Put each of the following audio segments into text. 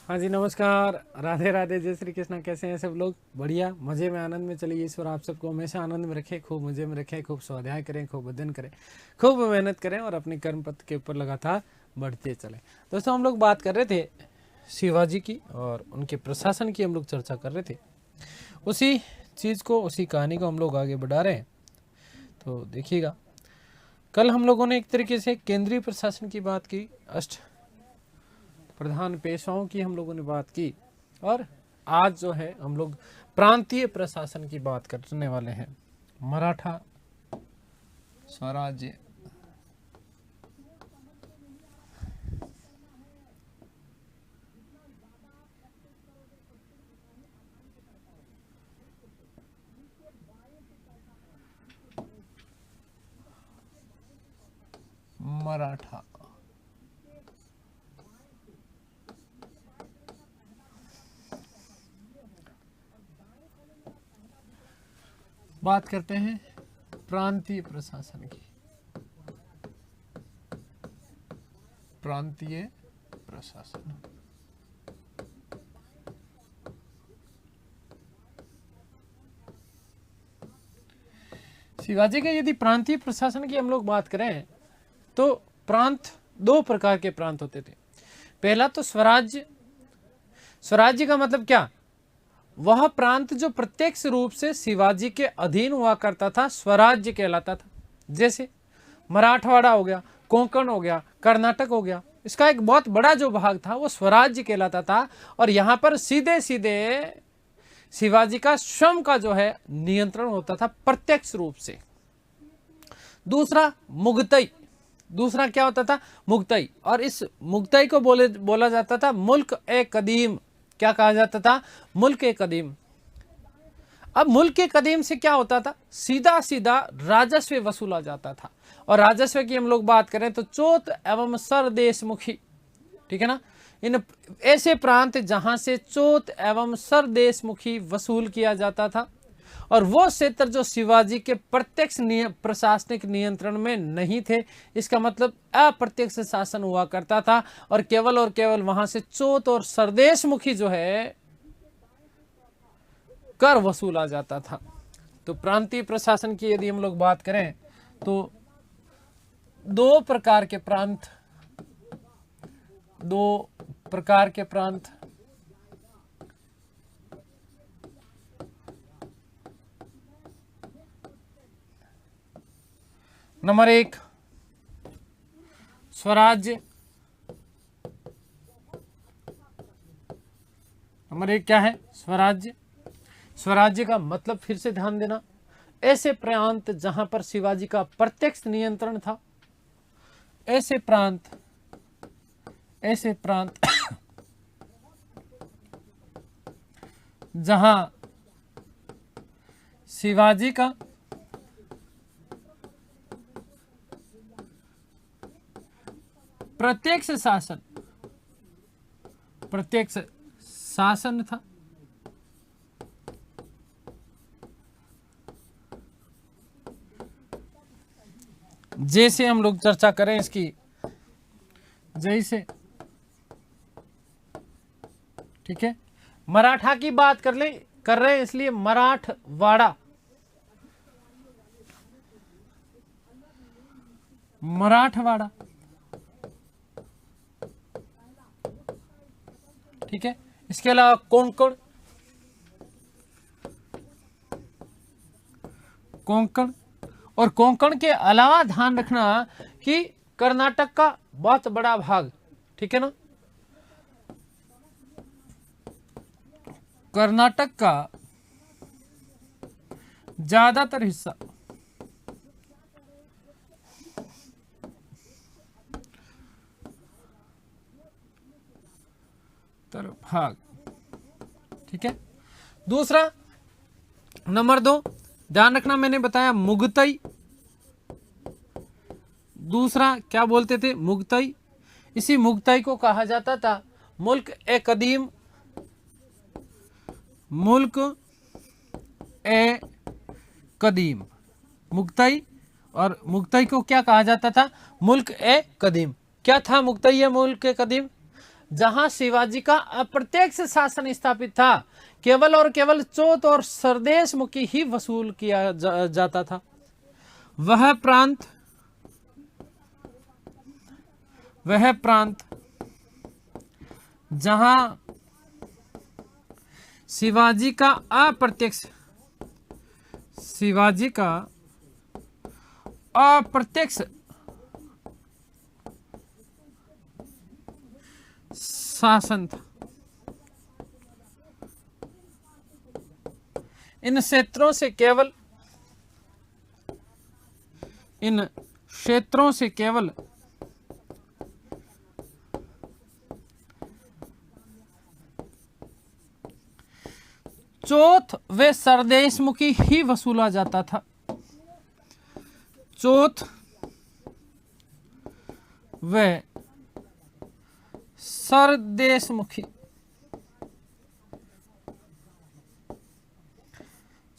हाँ जी, नमस्कार, राधे राधे, जय श्री कृष्णा। कैसे हैं सब लोग? बढ़िया, मज़े में, आनंद में। चलिए, ईश्वर आप सबको हमेशा आनंद में रखे, खूब मज़े में रखे, खूब स्वाध्याय करें, खूब अध्ययन करें, खूब मेहनत करें और अपने कर्म पथ के ऊपर लगातार बढ़ते चलें। दोस्तों, हम लोग बात कर रहे थे शिवाजी की और उनके प्रशासन की हम लोग चर्चा कर रहे थे। उसी चीज़ को, उसी कहानी को हम लोग आगे बढ़ा रहे हैं। तो देखिएगा, कल हम लोगों ने एक तरीके से केंद्रीय प्रशासन की बात की, अष्ट प्रधान पेशवाओं की हम लोगों ने बात की, और आज जो है हम लोग प्रांतीय प्रशासन की बात करने वाले हैं। मराठा स्वराज्य, मराठा बात करते हैं प्रांतीय प्रशासन की। प्रांतीय प्रशासन, शिवाजी के यदि प्रांतीय प्रशासन की हम लोग बात करें तो प्रांत दो प्रकार के प्रांत होते थे। पहला तो स्वराज्य। स्वराज्य का मतलब क्या? वह प्रांत जो प्रत्यक्ष रूप से शिवाजी के अधीन हुआ करता था, स्वराज्य कहलाता था। जैसे मराठवाड़ा हो गया, कोंकण हो गया, कर्नाटक हो गया, इसका एक बहुत बड़ा जो भाग था वो स्वराज्य कहलाता था। और यहाँ पर सीधे सीधे शिवाजी का स्वयं का जो है नियंत्रण होता था प्रत्यक्ष रूप से। दूसरा मुगतई। दूसरा क्या होता था? मुगतई। और इस मुगतई को बोला जाता था मुल्क ए कदीम। क्या कहा जाता था? मुल्क ए कदीम। अब मुल्क ए कदीम से क्या होता था? सीधा सीधा राजस्व वसूला जाता था। और राजस्व की हम लोग बात करें तो चोत एवं सरदेशमुखी, ठीक है ना, इन ऐसे प्रांत जहां से चोत एवं सरदेशमुखी वसूल किया जाता था। और वो क्षेत्र जो शिवाजी के प्रत्यक्ष प्रशासनिक नियंत्रण में नहीं थे, इसका मतलब अप्रत्यक्ष शासन हुआ करता था। और केवल वहां से चोत और सरदेशमुखी जो है कर वसूला जाता था। तो प्रांतीय प्रशासन की यदि हम लोग बात करें तो दो प्रकार के प्रांत नंबर एक स्वराज्य। नंबर एक क्या है? स्वराज्य। स्वराज्य का मतलब फिर से ध्यान देना, ऐसे प्रांत जहां पर शिवाजी का प्रत्यक्ष नियंत्रण था, ऐसे प्रांत जहां शिवाजी का प्रत्यक्ष शासन था। जैसे हम लोग चर्चा करें इसकी, जैसे, ठीक है, मराठा की बात कर रहे हैं, इसलिए मराठवाड़ा। मराठवाड़ा, ठीक है। इसके अलावा कोंकण, और कोंकण के अलावा ध्यान रखना कि कर्नाटक का बहुत बड़ा भाग, ठीक है ना, कर्नाटक का ज्यादातर हिस्सा भाग, ठीक है। दूसरा, नंबर दो, ध्यान रखना, मैंने बताया मुगतई। दूसरा क्या बोलते थे? मुगतई। इसी मुगतई को कहा जाता था मुल्क ए कदीम। मुल्क ए कदीम, मुगतई। और मुगतई को क्या कहा जाता था? मुल्क ए कदीम। क्या था मुगतई या मुल्क ए कदीम? जहां शिवाजी का अप्रत्यक्ष शासन स्थापित था, केवल और केवल चौथ और सरदेश मुखी ही वसूल किया जाता था। वह प्रांत जहां शिवाजी का अप्रत्यक्ष शासन था, इन क्षेत्रों से केवल चौथ व सरदेशमुखी ही वसूला जाता था। चौथ व सरदेशमुखी,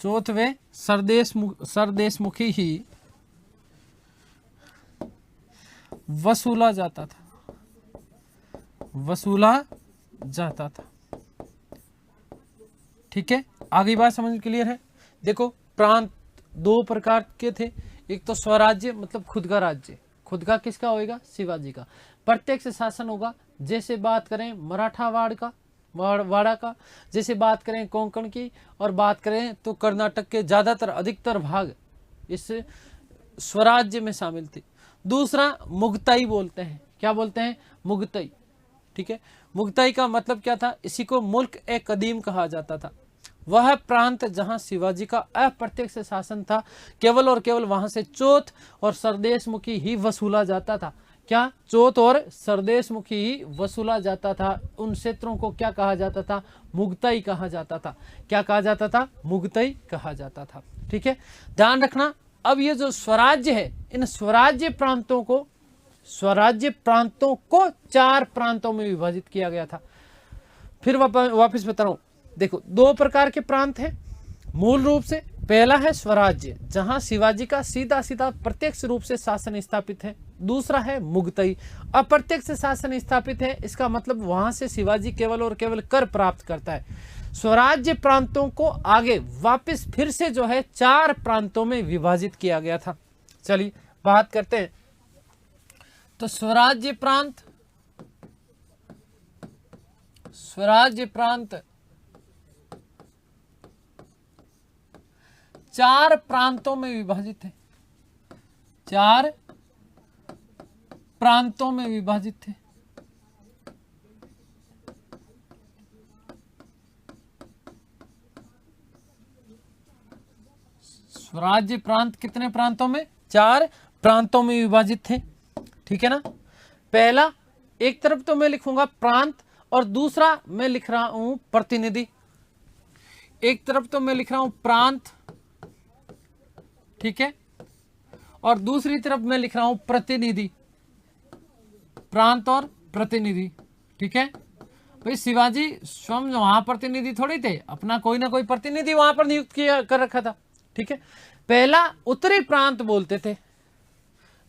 चौथ व सरदेशमुखी ही वसूला जाता था। ठीक है, आगे बात समझ क्लियर है। देखो, प्रांत दो प्रकार के थे। एक तो स्वराज्य मतलब खुद का राज्य, खुद का किसका होएगा? शिवाजी का। प्रत्यक्ष शासन होगा, जैसे बात करें मराठावाड़ का, वाड़ा का, जैसे बात करें कोंकण की, और बात करें तो कर्नाटक के ज्यादातर अधिकतर भाग इस स्वराज्य में शामिल थे। दूसरा मुगतई बोलते हैं। क्या बोलते हैं? मुगतई। ठीक है, मुगतई का मतलब क्या था? इसी को मुल्क ए कदीम कहा जाता था। वह प्रांत जहां शिवाजी का अप्रत्यक्ष शासन था, केवल और केवल वहां से चौथ और सरदेशमुखी ही वसूला जाता था। क्या? चौथ और सरदेशमुखी ही वसूला जाता था। उन क्षेत्रों को क्या कहा जाता था? मुगतई कहा जाता था। क्या कहा जाता था? मुगतई कहा जाता था। ठीक है, ध्यान रखना। अब ये जो स्वराज्य है, इन स्वराज्य प्रांतों को 4 प्रांतों में विभाजित किया गया था। फिर वापस बता रहा हूं, देखो, 2 प्रकार के प्रांत हैं मूल रूप से। पहला है स्वराज्य, जहां शिवाजी का सीधा सीधा प्रत्यक्ष रूप से शासन स्थापित है। दूसरा है मुगतई, अप्रत्यक्ष शासन स्थापित है। इसका मतलब वहां से शिवाजी केवल और केवल कर प्राप्त करता है। स्वराज्य प्रांतों को आगे वापस फिर से जो है 4 प्रांतों में विभाजित किया गया था। चलिए बात करते हैं। तो स्वराज्य प्रांत 4 प्रांतों में विभाजित है। 4 प्रांतों में विभाजित थे। स्वराज्य प्रांत कितने प्रांतों में? 4 प्रांतों में विभाजित थे। ठीक है ना। पहला, एक तरफ तो मैं लिखूंगा प्रांत और दूसरा मैं लिख रहा हूं प्रतिनिधि। एक तरफ तो मैं लिख रहा हूं प्रांत, ठीक है, और दूसरी तरफ मैं लिख रहा हूं प्रतिनिधि। प्रांत और प्रतिनिधि। ठीक है भाई, शिवाजी स्वयं वहां प्रतिनिधि थोड़ी थे, अपना कोई ना कोई प्रतिनिधि वहां पर नियुक्त किया कर रखा था। ठीक है, पहला उत्तरी प्रांत बोलते थे।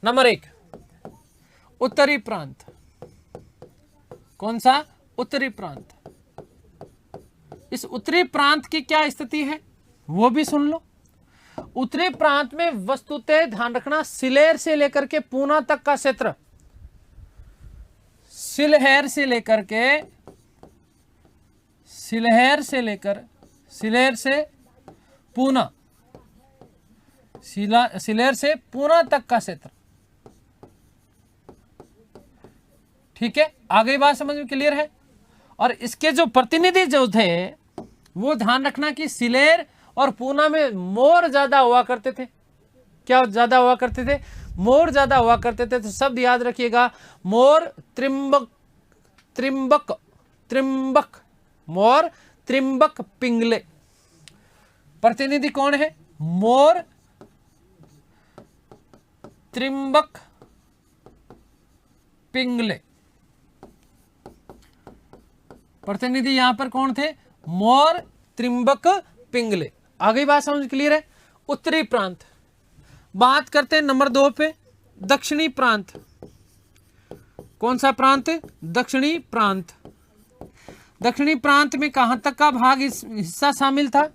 नंबर 1 उत्तरी प्रांत। कौन सा? उत्तरी प्रांत। इस उत्तरी प्रांत की क्या स्थिति है वो भी सुन लो। उत्तरी प्रांत में वस्तुतः ध्यान रखना, सिलेर से लेकर के पूना तक का क्षेत्र, सिलेर से पूना तक का क्षेत्र। ठीक है, आगे बात समझ में क्लियर है। और इसके जो प्रतिनिधि जो थे वो ध्यान रखना कि सिलेर और पूना में मोर ज्यादा हुआ करते थे। क्या ज्यादा हुआ करते थे? मोर ज्यादा हुआ करते थे। तो शब्द याद रखिएगा, मोर त्रिंबक, मोर त्रिंबक पिंगले। प्रतिनिधि कौन है? मोर त्रिंबक पिंगले। प्रतिनिधि यहां पर कौन थे? मोर त्रिंबक पिंगले। आगे बात समझ क्लियर है। उत्तरी प्रांत। बात करते हैं नंबर 2 पे, दक्षिणी प्रांत। कौन सा प्रांत? दक्षिणी प्रांत। दक्षिणी प्रांत में कहां तक का भाग इस हिस्सा शामिल था,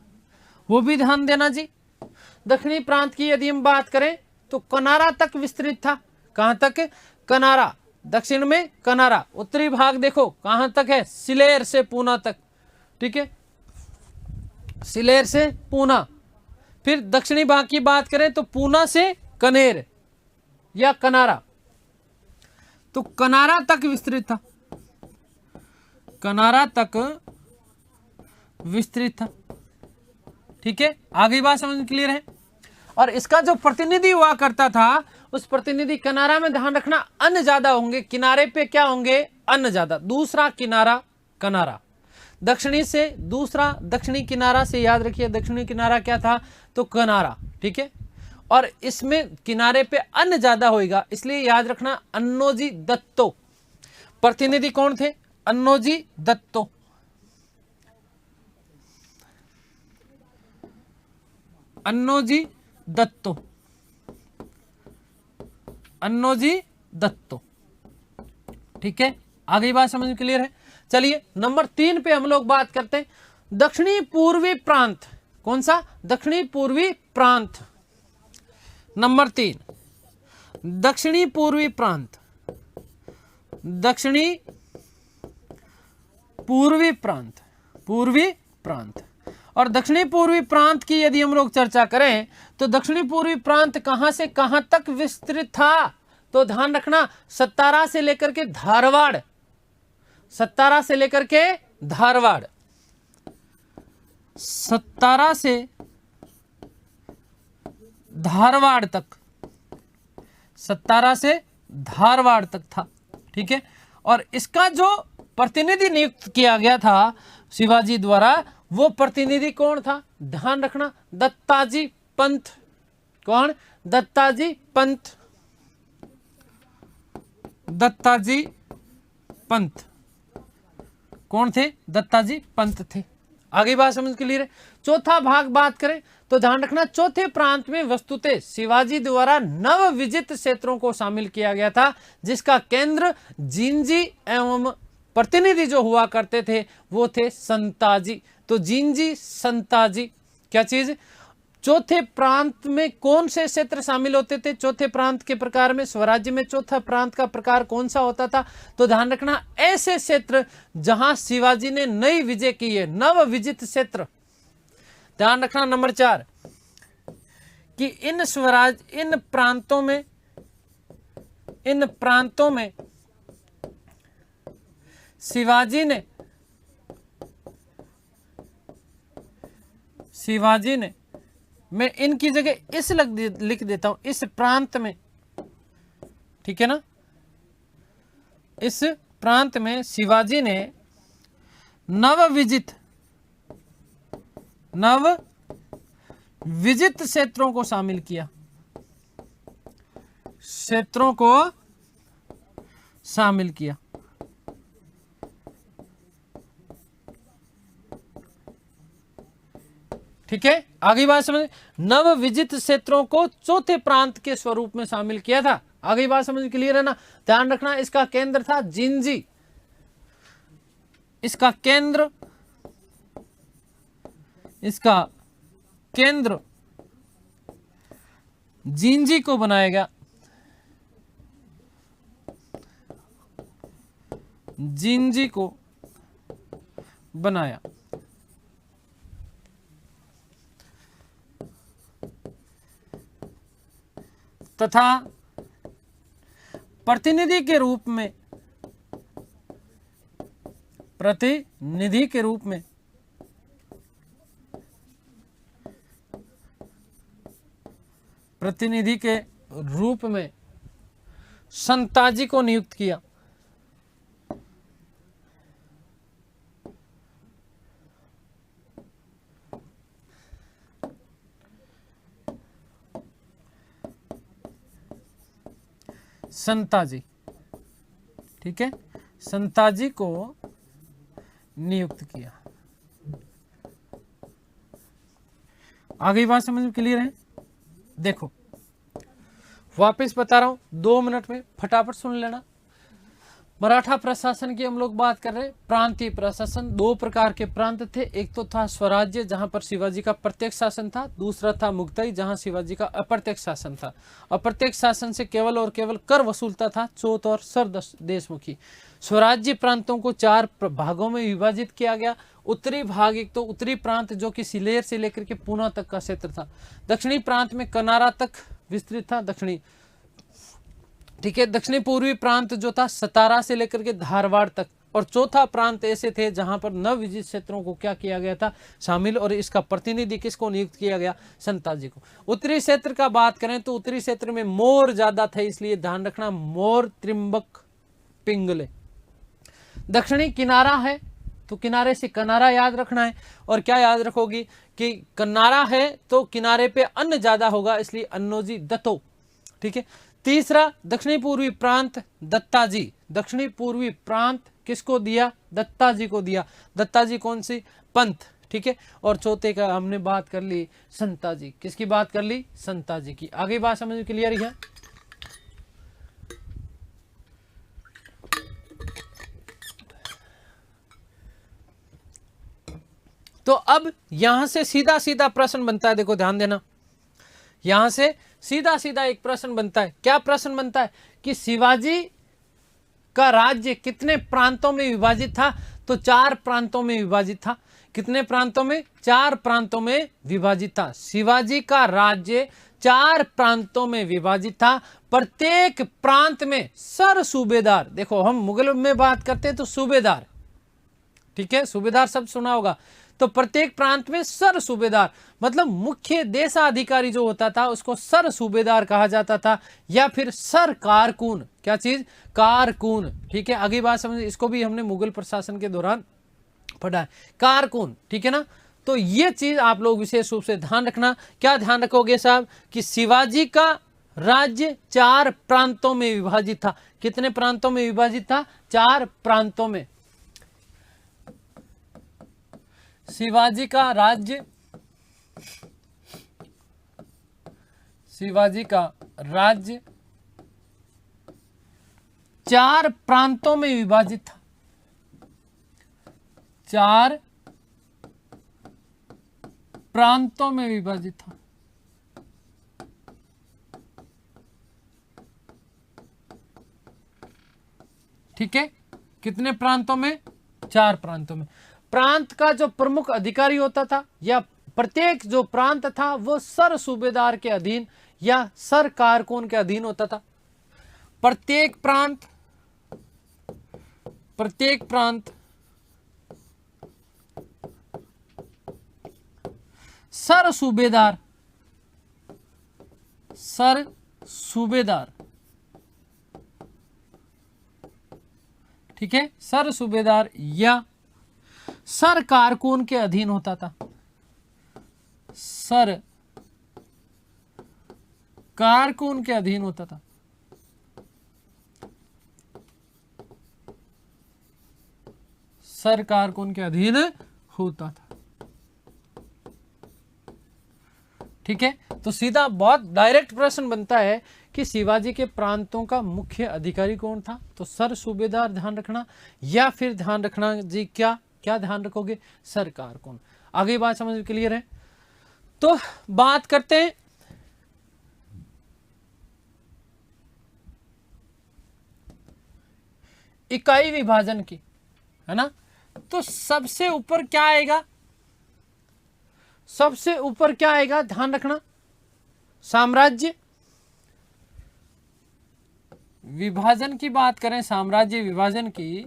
वो भी ध्यान देना जी। दक्षिणी प्रांत की यदि हम बात करें तो कनारा तक विस्तृत था। कहां तक? कनारा। दक्षिण में कनारा। उत्तरी भाग देखो कहां तक है? सिलेर से पूना तक। ठीक है, सिलेर से पूना। फिर दक्षिणी भाग की बात करें तो पूना से कनेर या कनारा, तो कनारा तक विस्तृत था। कनारा तक विस्तृत था। ठीक है, आगे बात समझ क्लियर है। और इसका जो प्रतिनिधि हुआ करता था, उस प्रतिनिधि किनारा में ध्यान रखना अन्न ज्यादा होंगे, किनारे पे क्या होंगे? अन्न ज्यादा। दूसरा किनारा कनारा, दक्षिणी से दूसरा दक्षिणी किनारा से याद रखिए, दक्षिणी किनारा क्या था? तो कनारा। ठीक है, और इसमें किनारे पे अन्न ज्यादा होगा, इसलिए याद रखना अन्नोजी दत्तो। प्रतिनिधि कौन थे? अन्नोजी दत्तो। अन्नोजी दत्तो, अन्नोजी दत्तो। ठीक है, आगे बात समझ में क्लियर है। चलिए नंबर 3 पे हम लोग बात करते हैं, दक्षिणी पूर्वी प्रांत। कौन सा? दक्षिणी पूर्वी प्रांत। नंबर 3, दक्षिणी पूर्वी प्रांत। दक्षिणी पूर्वी प्रांत, पूर्वी प्रांत। और दक्षिणी पूर्वी प्रांत की यदि हम लोग चर्चा करें तो दक्षिणी पूर्वी प्रांत कहां से कहां तक विस्तृत था? तो ध्यान रखना सतारा से लेकर के धारवाड़, सतारा से लेकर के धारवाड़, सतारा से धारवाड़ तक, सतारा से धारवाड़ तक था। ठीक है, और इसका जो प्रतिनिधि नियुक्त किया गया था शिवाजी द्वारा, वो प्रतिनिधि कौन था? ध्यान रखना दत्ताजी पंत। कौन? दत्ताजी पंत। दत्ताजी पंत कौन थे? दत्ताजी पंत थे। आगे बात समझ क्लियर है। चौथा भाग बात करें तो ध्यान रखना चौथे प्रांत में वस्तुतः शिवाजी द्वारा नव विजित क्षेत्रों को शामिल किया गया था, जिसका केंद्र जिंजी एवं प्रतिनिधि जो हुआ करते थे वो थे संताजी। तो जिंजी संताजी क्या चीज? चौथे प्रांत में कौन से क्षेत्र शामिल होते थे? चौथे प्रांत के प्रकार में स्वराज्य में चौथा प्रांत का प्रकार कौन सा होता था? तो ध्यान रखना ऐसे क्षेत्र जहां शिवाजी ने नई विजय की है, नव विजित क्षेत्र। ध्यान रखना नंबर 4 कि इन प्रांतों में शिवाजी ने मैं इनकी जगह इस लिख देता हूं, इस प्रांत में। ठीक है ना, इस प्रांत में शिवाजी ने नव विजित क्षेत्रों को शामिल किया, क्षेत्रों को शामिल किया। ठीक है, आगे बात समझ। नव विजित क्षेत्रों को चौथे प्रांत के स्वरूप में शामिल किया था। आगे बात समझ क्लियर है ना। ध्यान रखना इसका केंद्र था जिंजी, इसका केंद्र जिंजी को बनाया गया, जिंजी को बनाया। तथा प्रतिनिधि के रूप में संताजी को नियुक्त किया। संताजी, ठीक है, संताजी को नियुक्त किया। आगे बात समझ में क्लियर है। देखो वापस बता रहा हूं, 2 मिनट में फटाफट सुन लेना। मराठा प्रशासन की हम लोग बात कर रहे हैं। प्रांतीय प्रशासन, दो प्रकार के प्रांत थे, एक तो था स्वराज्य जहां पर शिवाजी का प्रत्यक्ष शासन था, दूसरा था मुगतई जहां शिवाजी का अप्रत्यक्ष शासन था। अप्रत्यक्ष शासन से केवल और केवल कर वसूलता था चोत और सर देशमुखी। स्वराज्य प्रांतों को चार भागों में विभाजित किया गया। उत्तरी भाग, एक तो उत्तरी प्रांत जो कि सिलेर से लेकर के पूना तक का क्षेत्र था। दक्षिणी प्रांत में कनारा तक विस्तृत था, दक्षिणी, ठीक है। दक्षिणी पूर्वी प्रांत जो था सतारा से लेकर के धारवाड़ तक, और चौथा प्रांत ऐसे थे जहां पर नवविजित क्षेत्रों को क्या किया गया था, शामिल, और इसका प्रतिनिधि किसको नियुक्त किया गया, संताजी को। उत्तरी क्षेत्र का बात करें तो उत्तरी क्षेत्र में मोर ज्यादा थे, इसलिए ध्यान रखना मोर, त्रिम्बक, पिंगले। दक्षिणी किनारा है तो किनारे से कनारा याद रखना है, और क्या याद रखोगी कि कनारा है तो किनारे पे अन्न ज्यादा होगा, इसलिए अन्नोजी दत्तो, ठीक है। तीसरा दक्षिणी पूर्वी प्रांत दत्ताजी, दक्षिणी पूर्वी प्रांत किसको दिया, दत्ताजी को दिया। दत्ताजी कौन सी, पंथ, ठीक है। और चौथे का हमने बात कर ली संताजी, किसकी बात कर ली, संताजी की। आगे बात समझ में क्लियर है। तो अब यहां से सीधा सीधा प्रश्न बनता है, देखो ध्यान देना, यहां से सीधा सीधा एक प्रश्न बनता है। क्या प्रश्न बनता है कि शिवाजी का राज्य कितने प्रांतों में विभाजित था, तो 4 प्रांतों में विभाजित था। कितने प्रांतों में, 4 प्रांतों में विभाजित था। शिवाजी का राज्य 4 प्रांतों में विभाजित था। प्रत्येक प्रांत में सर सूबेदार, देखो हम मुगल में बात करते हैं तो सूबेदार, ठीक है, सूबेदार शब्द सुना होगा। तो प्रत्येक प्रांत में सर सूबेदार, मतलब मुख्य देशाधिकारी जो होता था उसको सर सूबेदार कहा जाता था, या फिर सर कारकून, क्या चीज, कारकून, ठीक है। आगे बात समझ, इसको भी हमने मुगल प्रशासन के दौरान पढ़ा है, कारकून, ठीक है ना। तो ये चीज आप लोग विशेष रूप से ध्यान रखना। क्या ध्यान रखोगे साहब कि शिवाजी का राज्य 4 प्रांतों में विभाजित था। कितने प्रांतों में विभाजित था, 4 प्रांतों में। शिवाजी का राज्य, शिवाजी का राज्य 4 प्रांतों में विभाजित था, 4 प्रांतों में विभाजित था। ठीक है, कितने प्रांतों में, 4 प्रांतों में। प्रांत का जो प्रमुख अधिकारी होता था, या प्रत्येक जो प्रांत था वो सर सूबेदार के अधीन या सर कारकून के अधीन होता था। प्रत्येक प्रांत सर सूबेदार, सर सूबेदार, ठीक है, सर सूबेदार या सर कारकून के अधीन होता था। सर कारकून के अधीन होता था। सर कारकून के अधीन होता था। ठीक है, तो सीधा बहुत डायरेक्ट प्रश्न बनता है कि शिवाजी के प्रांतों का मुख्य अधिकारी कौन था, तो सर सूबेदार ध्यान रखना, या फिर ध्यान रखना जी क्या क्या ध्यान रखोगे, सर कारकून। आगे बात समझ में क्लियर है। तो बात करते हैं इकाई विभाजन की, है ना। तो सबसे ऊपर क्या आएगा, सबसे ऊपर क्या आएगा, ध्यान रखना, साम्राज्य विभाजन की बात करें, साम्राज्य विभाजन की,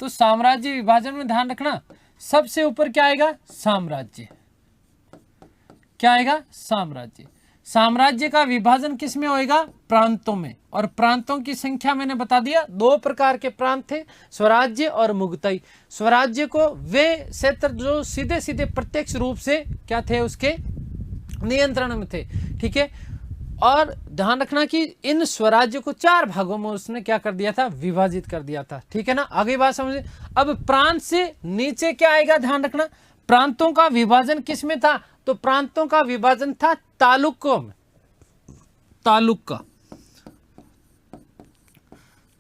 तो साम्राज्य विभाजन में ध्यान रखना सबसे ऊपर क्या आएगा, साम्राज्य। क्या आएगा, साम्राज्य। साम्राज्य का विभाजन किस में होएगा, प्रांतों में। और प्रांतों की संख्या मैंने बता दिया, 2 प्रकार के प्रांत थे, स्वराज्य और मुगतई। स्वराज्य को वे क्षेत्र जो सीधे सीधे प्रत्यक्ष रूप से क्या थे, उसके नियंत्रण में थे। ठीक है, और ध्यान रखना कि इन स्वराज्य को 4 भागों में उसने क्या कर दिया था, विभाजित कर दिया था। ठीक है ना, आगे बात समझे। अब प्रांत से नीचे क्या आएगा, ध्यान रखना, प्रांतों का विभाजन किस में था, तो प्रांतों का विभाजन था तालुकों में, तालुक का।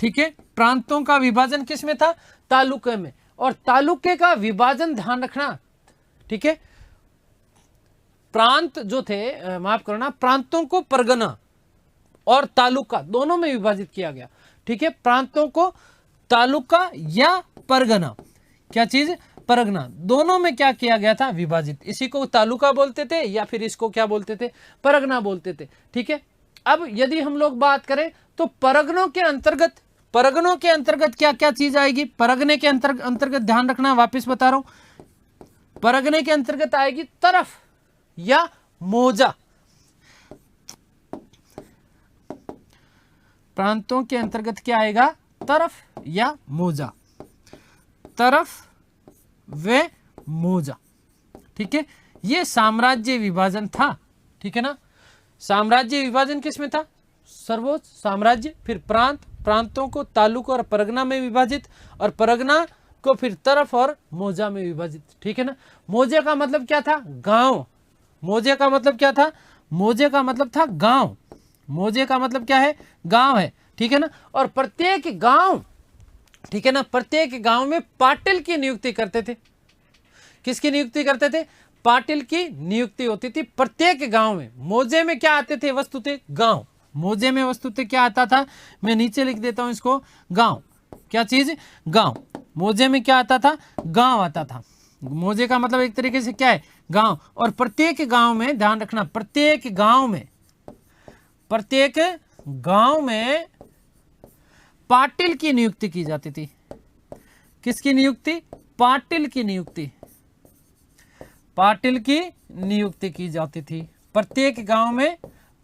ठीक है, प्रांतों का विभाजन किस में था? तालुके में। और तालुके का विभाजन ध्यान रखना, ठीक है। प्रांत जो थे, माफ करना, प्रांतों को परगना और तालुका दोनों में विभाजित किया गया, ठीक है। प्रांतों को तालुका या परगना, क्या चीज? परगना, दोनों में क्या किया गया था? विभाजित। इसी को तालुका बोलते थे या फिर इसको क्या बोलते थे? परगना बोलते थे, ठीक है। अब यदि हम लोग बात करें तो परगनों के अंतर्गत क्या क्या चीज आएगी? परगने के अंतर्गत ध्यान रखना, वापस बता रहा हूं, परगने के अंतर्गत आएगी तरफ या मोजा। प्रांतों के अंतर्गत क्या आएगा? तरफ या मोजा, तरफ व मोजा, ठीक है। ये साम्राज्य विभाजन था, ठीक है ना। साम्राज्य विभाजन किस में था? सर्वोच्च साम्राज्य, फिर प्रांत, प्रांतों को तालुक और परगना में विभाजित, और परगना को फिर तरफ और मोजा में विभाजित, ठीक है ना। मोजे का मतलब क्या था? गांव। मोजे का मतलब क्या था? मोजे का मतलब था गांव। मोजे का मतलब क्या है? गांव है, ठीक है ना। और प्रत्येक गांव, ठीक है ना, प्रत्येक गांव में पाटिल की नियुक्ति करते थे। किसकी नियुक्ति करते थे? पाटिल की नियुक्ति होती थी प्रत्येक गांव में। मोजे में क्या आते थे? वस्तुतः गांव। मोजे में वस्तुतः क्या आता था? मैं नीचे लिख देता हूं इसको, गांव। क्या चीज? गांव। मोजे में क्या आता था? गांव आता था। मोजे का मतलब एक तरीके से क्या है? गांव। और प्रत्येक गांव में, ध्यान रखना, प्रत्येक गांव में पाटिल की नियुक्ति की जाती थी। किसकी नियुक्ति? पाटिल की नियुक्ति। पाटिल की नियुक्ति की जाती थी। प्रत्येक गांव में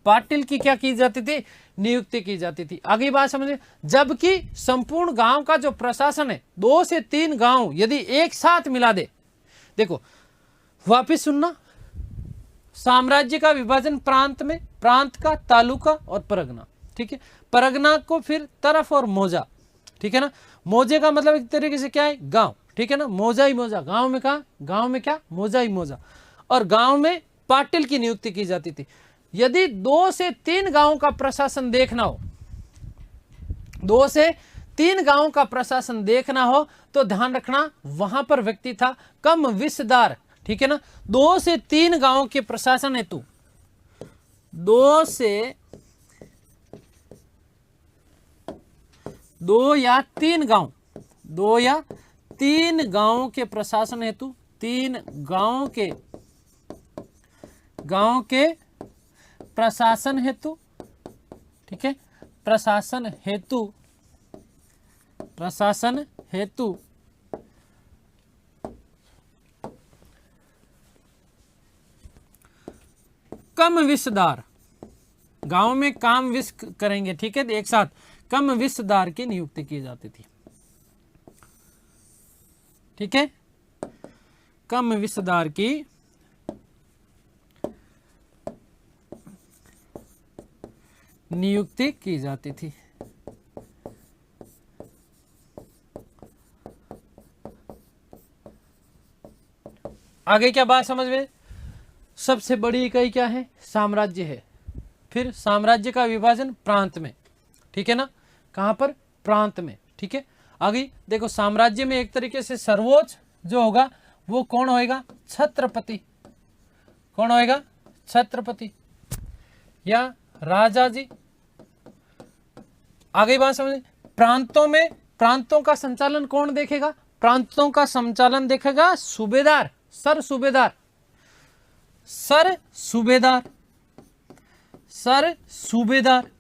पाटिल की क्या की जाती थी? नियुक्ति की जाती थी। आगे बात समझिए। जबकि संपूर्ण गांव का जो प्रशासन है, 2 से 3 गांव यदि एक साथ मिला दे, देखो वापिस सुनना, साम्राज्य का विभाजन प्रांत में, प्रांत का तालुका और परगना, ठीक है। परगना को फिर तरफ और मोजा, ठीक है ना। मोजे का मतलब एक तरीके से क्या है? गांव, ठीक है ना। मोजा ही मोजा, गांव में कहा? गांव में क्या? मोजा ही मोजा। और गांव में पाटिल की नियुक्ति की जाती थी। यदि 2 से 3 गांव का प्रशासन देखना हो, 2 से 3 गांव का प्रशासन देखना हो तो ध्यान रखना, वहां पर व्यक्ति था कम विस्तार, ठीक है ना। 2 से 3 गांव के प्रशासन हेतु, 2 या 3 गांव, 2 या 3 गांवों के प्रशासन हेतु, 3 गांवों के प्रशासन हेतु, ठीक है, प्रशासन हेतु कम विस्तार, गांव में काम विस करेंगे, ठीक है, एक साथ कम विस्तार की नियुक्ति की जाती थी, ठीक है, कम विस्तार की नियुक्ति की जाती थी। आगे क्या बात समझ में? सबसे बड़ी इकाई क्या है? साम्राज्य है। फिर साम्राज्य का विभाजन प्रांत में, ठीक है ना, कहां पर? प्रांत में, ठीक है। आगे देखो, साम्राज्य में एक तरीके से सर्वोच्च जो होगा वो कौन होएगा? छत्रपति। कौन होएगा? छत्रपति या राजा जी। आगे बात समझे। प्रांतों में, प्रांतों का संचालन कौन देखेगा? प्रांतों का संचालन देखेगा सूबेदार, सर सूबेदार, सर सूबेदार, सर सूबेदार।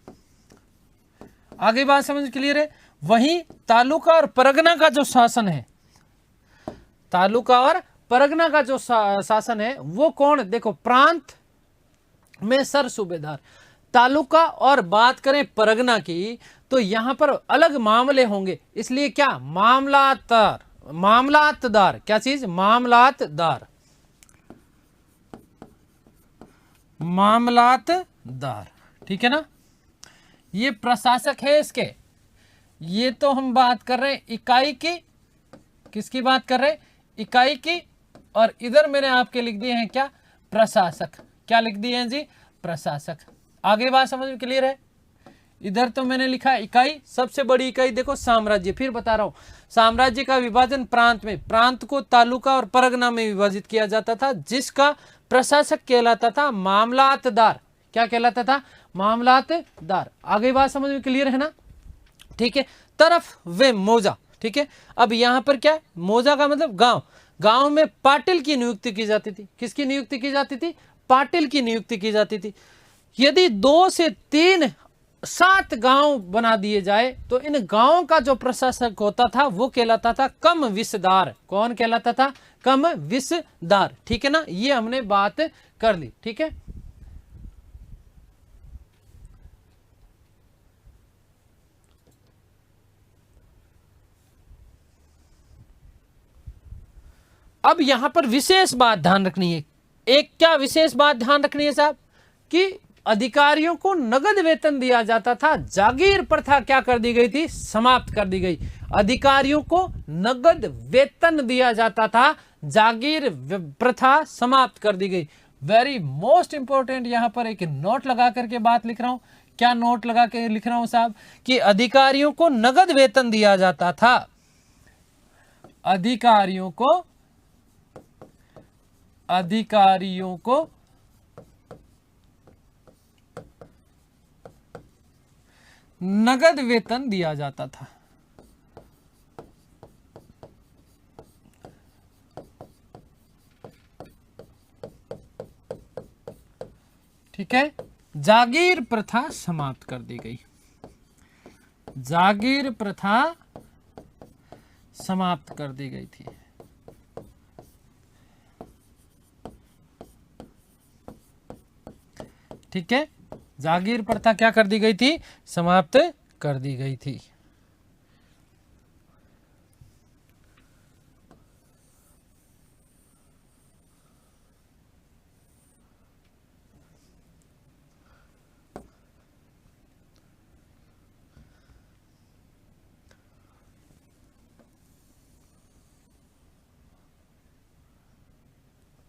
आगे बात समझ क्लियर है। वहीं तालुका और परगना का जो शासन है, तालुका और परगना का जो शासन है वो कौन? देखो, प्रांत में सर सूबेदार, तालुका और बात करें परगना की तो यहां पर अलग मामले होंगे, इसलिए क्या? मामलातदार, मामलातदार। क्या चीज? मामलातदार, मामलातदार, ठीक है ना। ये प्रशासक है इसके। ये तो हम बात कर रहे हैं इकाई की, किसकी बात कर रहे हैं? इकाई की। और इधर मैंने आपके लिख दिए हैं क्या? प्रशासक। क्या लिख दिए हैं जी? प्रशासक। आगे बात समझ में क्लियर है? इधर तो मैंने लिखा है इकाई, सबसे बड़ी इकाई देखो साम्राज्य। फिर बता रहा हूं, साम्राज्य का विभाजन प्रांत में, प्रांत को तालुका और परगना में विभाजित किया जाता था, जिसका प्रशासक कहलाता था मामलातदार। क्या कहलाता था? मामलातदार। आगे बात समझ में क्लियर है ना? ठीक है। तरफ वे मौजा। ठीक है। अब यहां पर क्या, मौजा का मतलब गांव। गांव में पाटिल की नियुक्ति की जाती थी। किसकी नियुक्ति की जाती थी? पाटिल की नियुक्ति की जाती थी। यदि 2 से 3 7 गांव बना दिए जाए तो इन गांवों का जो प्रशासक होता था वो कहलाता था कम विसदार। कौन कहलाता था? कम विसदार। ठीक है ना, ये हमने बात कर ली। ठीक है। अब यहां पर विशेष बात ध्यान रखनी है। एक क्या विशेष बात ध्यान रखनी है साहब, कि अधिकारियों को नगद वेतन दिया जाता था। जागीर प्रथा क्या कर दी गई थी? समाप्त कर दी गई। अधिकारियों को नगद वेतन दिया जाता था, जागीर प्रथा समाप्त कर दी गई। वेरी मोस्ट इंपॉर्टेंट, यहां पर एक नोट लगा करके बात लिख रहा हूं। क्या नोट लगा के लिख रहा हूं साहब? कि अधिकारियों को नगद वेतन दिया जाता था। अधिकारियों को नगद वेतन दिया जाता था। ठीक है। जागीर प्रथा समाप्त कर दी गई। जागीर प्रथा समाप्त कर दी गई थी। ठीक है। जागीर प्रथा क्या कर दी गई थी? समाप्त कर दी गई थी।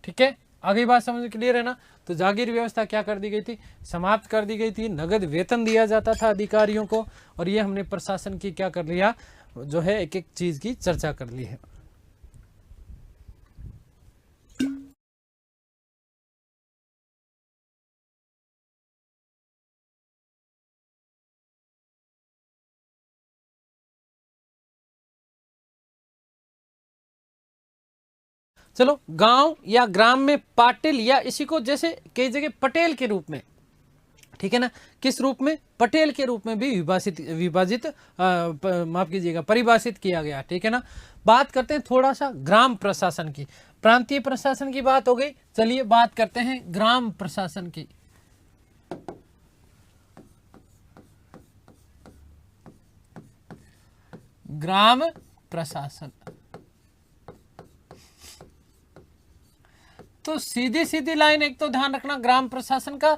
ठीक है। आगे बात समझ क्लियर है ना? तो जागीर व्यवस्था क्या कर दी गई थी? समाप्त कर दी गई थी। नगद वेतन दिया जाता था अधिकारियों को। और ये हमने प्रशासन की क्या कर लिया, जो है एक एक चीज की चर्चा कर ली है। चलो, गांव या ग्राम में पाटिल या इसी को जैसे कई जगह पटेल के रूप में, ठीक है ना, किस रूप में? पटेल के रूप में भी विभाजित माफ कीजिएगा, परिभाषित किया गया। ठीक है ना। बात करते हैं थोड़ा सा ग्राम प्रशासन की। प्रांतीय प्रशासन की बात हो गई, चलिए बात करते हैं ग्राम प्रशासन की। ग्राम प्रशासन तो सीधी सीधी लाइन, एक तो ध्यान रखना ग्राम प्रशासन का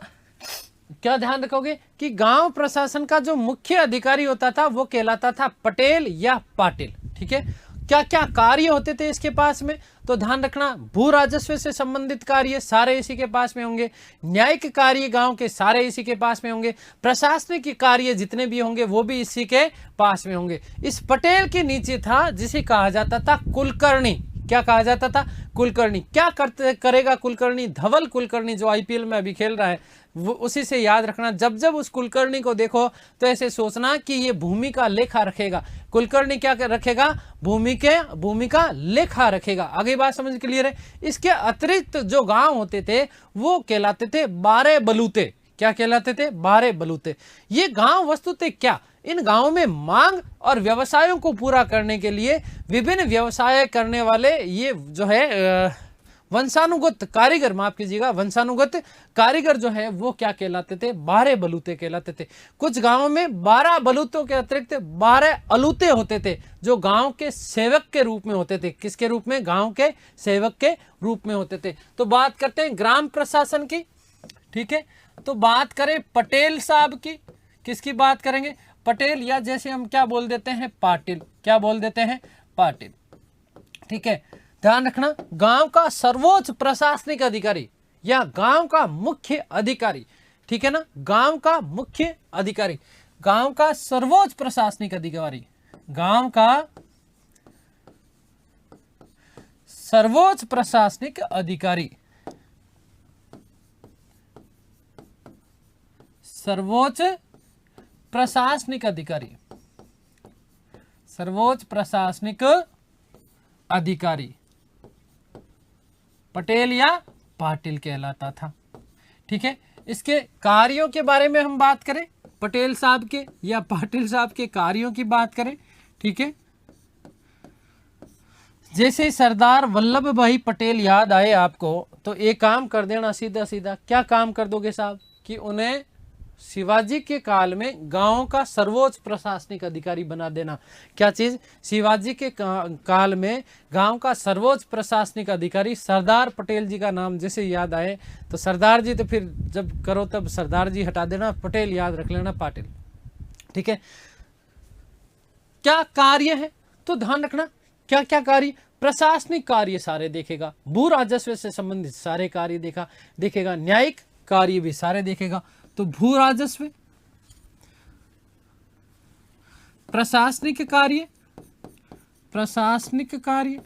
क्या ध्यान रखोगे कि गांव प्रशासन का जो मुख्य अधिकारी होता था वो कहलाता था पटेल या पाटिल। ठीक है। क्या क्या कार्य होते थे इसके पास में? तो ध्यान रखना, भू राजस्व से संबंधित कार्य सारे इसी के पास में होंगे। न्यायिक कार्य गांव के सारे इसी के पास में होंगे। प्रशासनिक कार्य जितने भी होंगे वो भी इसी के पास में होंगे। इस पटेल के नीचे था जिसे कहा जाता था कुलकर्णी। क्या कहा जाता था? कुलकर्णी। क्या करेगा कुलकर्णी? धवल कुलकर्णी जो आईपीएल में अभी खेल रहा है, वो उसी से याद रखना। जब जब उस कुलकर्णी को देखो तो ऐसे सोचना कि ये भूमि का लेखा रखेगा। कुलकर्णी क्या रखेगा? भूमि का लेखा रखेगा। आगे बात समझ क्लियर है? इसके अतिरिक्त जो गांव होते थे वो कहलाते थे 12 बलूते। क्या कहलाते थे? 12 बलूते। ये गांव वस्तुतः क्या, इन गांवों में मांग और व्यवसायों को पूरा करने के लिए विभिन्न व्यवसाय करने वाले ये जो है वंशानुगत कारीगर, माफ कीजिएगा, वंशानुगत कारीगर जो है वो क्या कहलाते थे? 12 बलूते कहलाते थे। कुछ गांवों में 12 बलूतों के अतिरिक्त 12 अलूते होते थे जो गांव के सेवक के रूप में होते थे। किसके रूप में? गांव के सेवक के रूप में होते थे। तो बात करते हैं ग्राम प्रशासन की। ठीक है। तो बात करें पटेल साहब की। किसकी बात करेंगे? पटेल, या जैसे हम क्या बोल देते हैं? पाटिल। क्या बोल देते हैं? पाटिल। ठीक है। ध्यान रखना, गांव का सर्वोच्च प्रशासनिक अधिकारी या गांव का मुख्य अधिकारी, ठीक है ना, गांव का मुख्य अधिकारी। गांव का सर्वोच्च प्रशासनिक अधिकारी, गांव का सर्वोच्च प्रशासनिक अधिकारी, सर्वोच्च प्रशासनिक अधिकारी, सर्वोच्च प्रशासनिक अधिकारी पटेल या पाटिल कहलाता था। ठीक है, इसके कार्यों के बारे में हम बात करें, पटेल साहब के या पाटिल साहब के कार्यों की बात करें। ठीक है, जैसे सरदार वल्लभ भाई पटेल याद आए आपको तो एक काम कर देना सीधा सीधा, क्या काम कर दोगे साहब कि उन्हें शिवाजी के काल में गांव का सर्वोच्च प्रशासनिक अधिकारी बना देना। क्या चीज? शिवाजी के काल में गांव का सर्वोच्च प्रशासनिक अधिकारी सरदार पटेल जी का नाम जैसे याद आए तो सरदार जी, तो फिर जब करो तब सरदार जी हटा देना, पटेल याद रख लेना, पाटिल। ठीक है, क्या कार्य है तो ध्यान रखना, क्या क्या कार्य? प्रशासनिक कार्य सारे देखेगा, भू राजस्व से संबंधित सारे कार्य देखेगा, न्यायिक कार्य भी सारे देखेगा। तो भू राजस्व, प्रशासनिक कार्य, प्रशासनिक कार्य,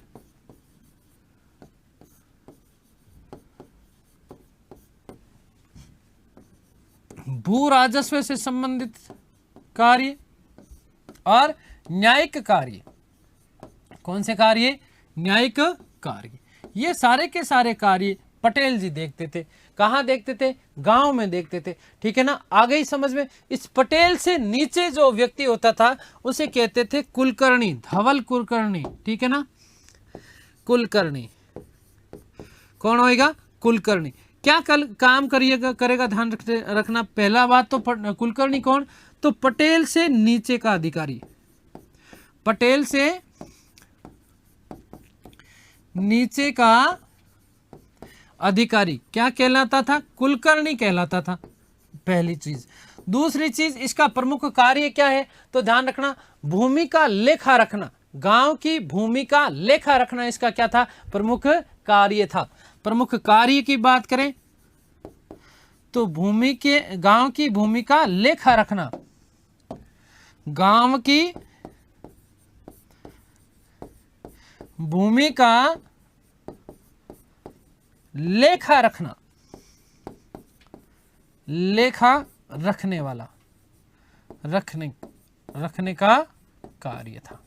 भू राजस्व से संबंधित कार्य और न्यायिक कार्य। कौन से कार्य? न्यायिक कार्य। ये सारे के सारे कार्य पटेल जी देखते थे। कहाँ देखते थे? गांव में देखते थे। ठीक है ना, आ गई समझ में? इस पटेल से नीचे जो व्यक्ति होता था उसे कहते थे कुलकर्णी, धवल कुलकर्णी। ठीक है ना, कुलकर्णी। कौन होएगा? कुलकर्णी। क्या काम करेगा ध्यान रखना। पहला बात तो कुलकर्णी कौन? तो पटेल से नीचे का अधिकारी, पटेल से नीचे का अधिकारी क्या कहलाता था? कुलकर्णी कहलाता था, पहली चीज। दूसरी चीज, इसका प्रमुख कार्य क्या है तो ध्यान रखना, भूमि का लेखा रखना, गांव की भूमि का लेखा रखना इसका क्या था? प्रमुख कार्य था। प्रमुख कार्य की बात करें तो गांव की भूमि का लेखा रखना, गांव की भूमि का लेखा रखना, लेखा रखने वाला, रखने का कार्य था।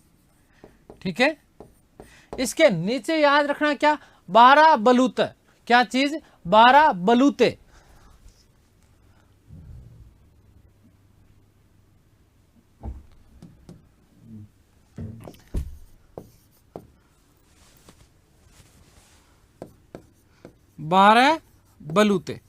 ठीक है, इसके नीचे याद रखना क्या? 12 बलूते। क्या चीज? 12 बलूते। बारह बलूते,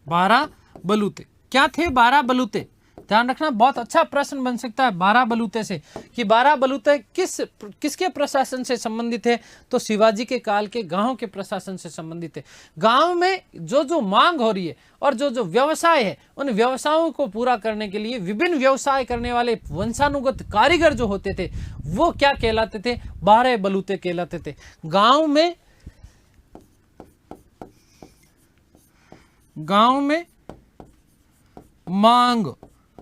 12 बलूते क्या थे? 12 बलूते। ध्यान रखना, बहुत अच्छा प्रश्न बन सकता है 12 बलूते से कि 12 बलूते किसके प्रशासन से संबंधित है? तो शिवाजी के काल के गांव के प्रशासन से संबंधित है। गांव में जो जो मांग हो रही है और जो जो व्यवसाय है, उन व्यवसायों को पूरा करने के लिए विभिन्न व्यवसाय करने वाले वंशानुगत कारीगर जो होते थे वो क्या कहलाते थे? 12 बलूते कहलाते थे। गांव में मांग,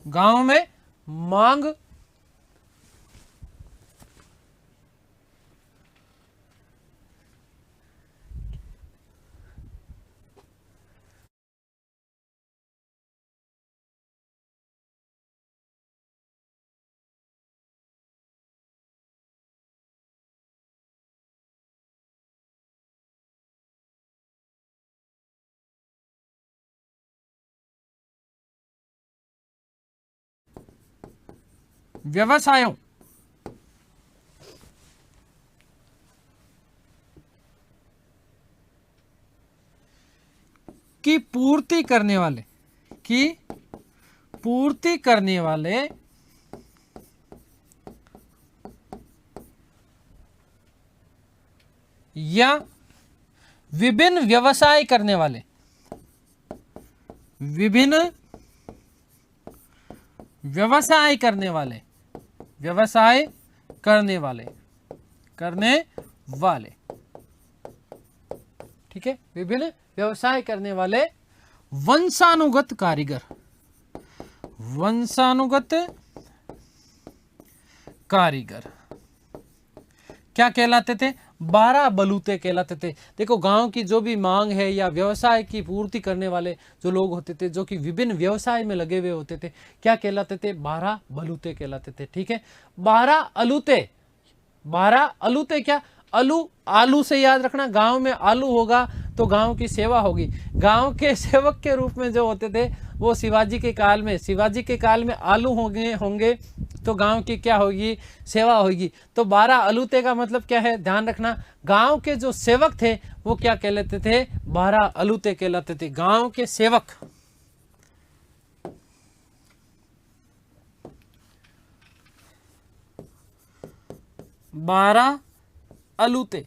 गांव में मांग, व्यवसायों की पूर्ति करने वाले या विभिन्न व्यवसाय करने वाले, विभिन्न व्यवसाय करने वाले, व्यवसाय करने वाले, ठीक है, विभिन्न व्यवसाय करने वाले वंशानुगत कारीगर, वंशानुगत कारीगर क्या कहलाते थे? 12 बलूते कहलाते थे। देखो गांव की जो भी मांग है या व्यवसाय की पूर्ति करने वाले जो लोग होते थे, जो कि विभिन्न व्यवसाय में लगे हुए होते थे, क्या कहलाते थे? 12 बलूते कहलाते थे। ठीक है, 12 अलूते। 12 अलूते क्या? आलू, आलू से याद रखना, गांव में आलू होगा तो गांव की सेवा होगी। गांव के सेवक के रूप में जो होते थे वो शिवाजी के काल में, शिवाजी के काल में आलू होंगे तो गांव की क्या होगी? सेवा होगी। तो 12 अलूते का मतलब क्या है? ध्यान रखना, गांव के जो सेवक थे वो क्या कहलाते थे? 12 अलूते कहलाते थे। गांव के सेवक 12 अलूते।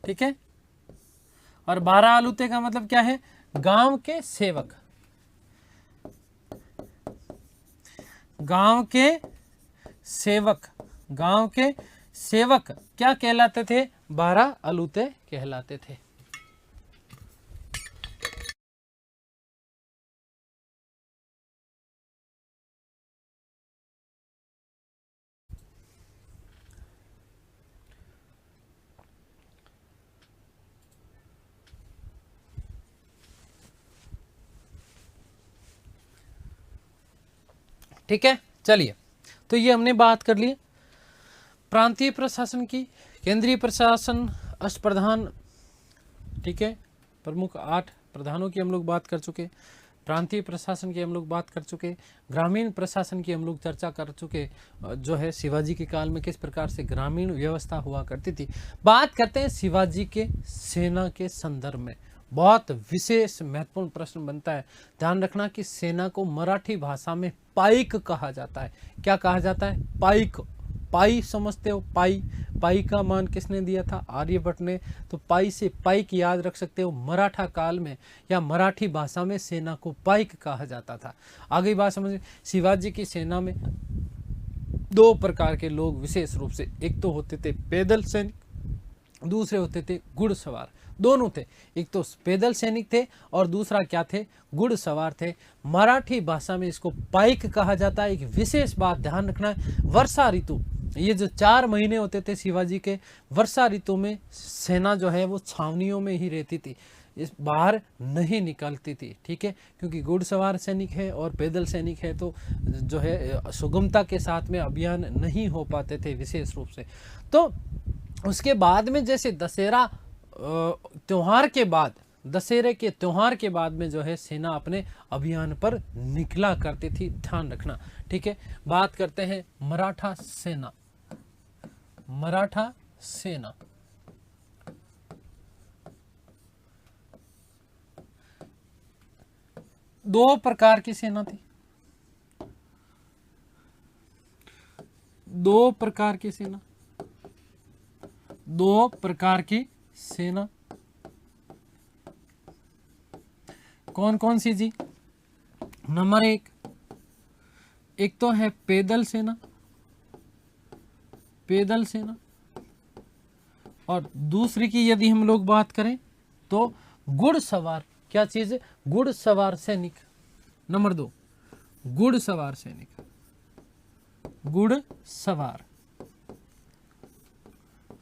ठीक है, और 12 अलूते का मतलब क्या है? गांव के सेवक। गांव के सेवक, गांव के सेवक क्या कहलाते थे? 12 अलूते कहलाते थे। ठीक है, चलिए, तो ये हमने बात कर ली प्रांतीय प्रशासन की, केंद्रीय प्रशासन, अष्टप्रधान, ठीक है, प्रमुख 8 प्रधानों की हम लोग बात कर चुके, प्रांतीय प्रशासन की हम लोग बात कर चुके, ग्रामीण प्रशासन की हम लोग चर्चा कर चुके, जो है शिवाजी के काल में किस प्रकार से ग्रामीण व्यवस्था हुआ करती थी। बात करते हैं शिवाजी के सेना के संदर्भ में। बहुत विशेष महत्वपूर्ण प्रश्न बनता है। ध्यान रखना कि सेना को मराठी भाषा में पाईक कहा जाता है। क्या कहा जाता है? पाईक। पाई समझते हो? पाई, पाई का मान किसने दिया था? आर्यभट्ट ने। तो पाई से पाईक याद रख सकते हो। मराठा काल में या मराठी भाषा में सेना को पाईक कहा जाता था। आगे बात समझिए, शिवाजी की सेना में 2 प्रकार के लोग विशेष रूप से, एक तो होते थे पैदल सैनिक, दूसरे होते थे घुड़सवार। दोनों थे, एक तो पैदल सैनिक थे और दूसरा क्या थे? घुड़सवार थे। मराठी भाषा में इसको पाईक कहा जाता है। एक विशेष बात ध्यान रखना है, वर्षा ऋतु, ये जो 4 महीने होते थे शिवाजी के, वर्षा ऋतु में सेना जो है वो छावनियों में ही रहती थी, इस बाहर नहीं निकलती थी। ठीक है, क्योंकि घुड़सवार सैनिक है और पैदल सैनिक है, तो जो है सुगमता के साथ में अभियान नहीं हो पाते थे विशेष रूप से। तो उसके बाद में जैसे दशहरा त्योहार के बाद, दशहरे के त्योहार के बाद में जो है सेना अपने अभियान पर निकला करती थी। ध्यान रखना। ठीक है, बात करते हैं मराठा सेना। मराठा सेना दो प्रकार की सेना थी। 2 प्रकार की सेना, 2 प्रकार की सेना कौन कौन सी जी? नंबर 1, एक तो है पैदल सेना, पैदल सेना, और दूसरी की यदि हम लोग बात करें तो घुड़सवार। क्या चीज है? घुड़सवार सैनिक। नंबर 2, घुड़सवार सैनिक, घुड़सवार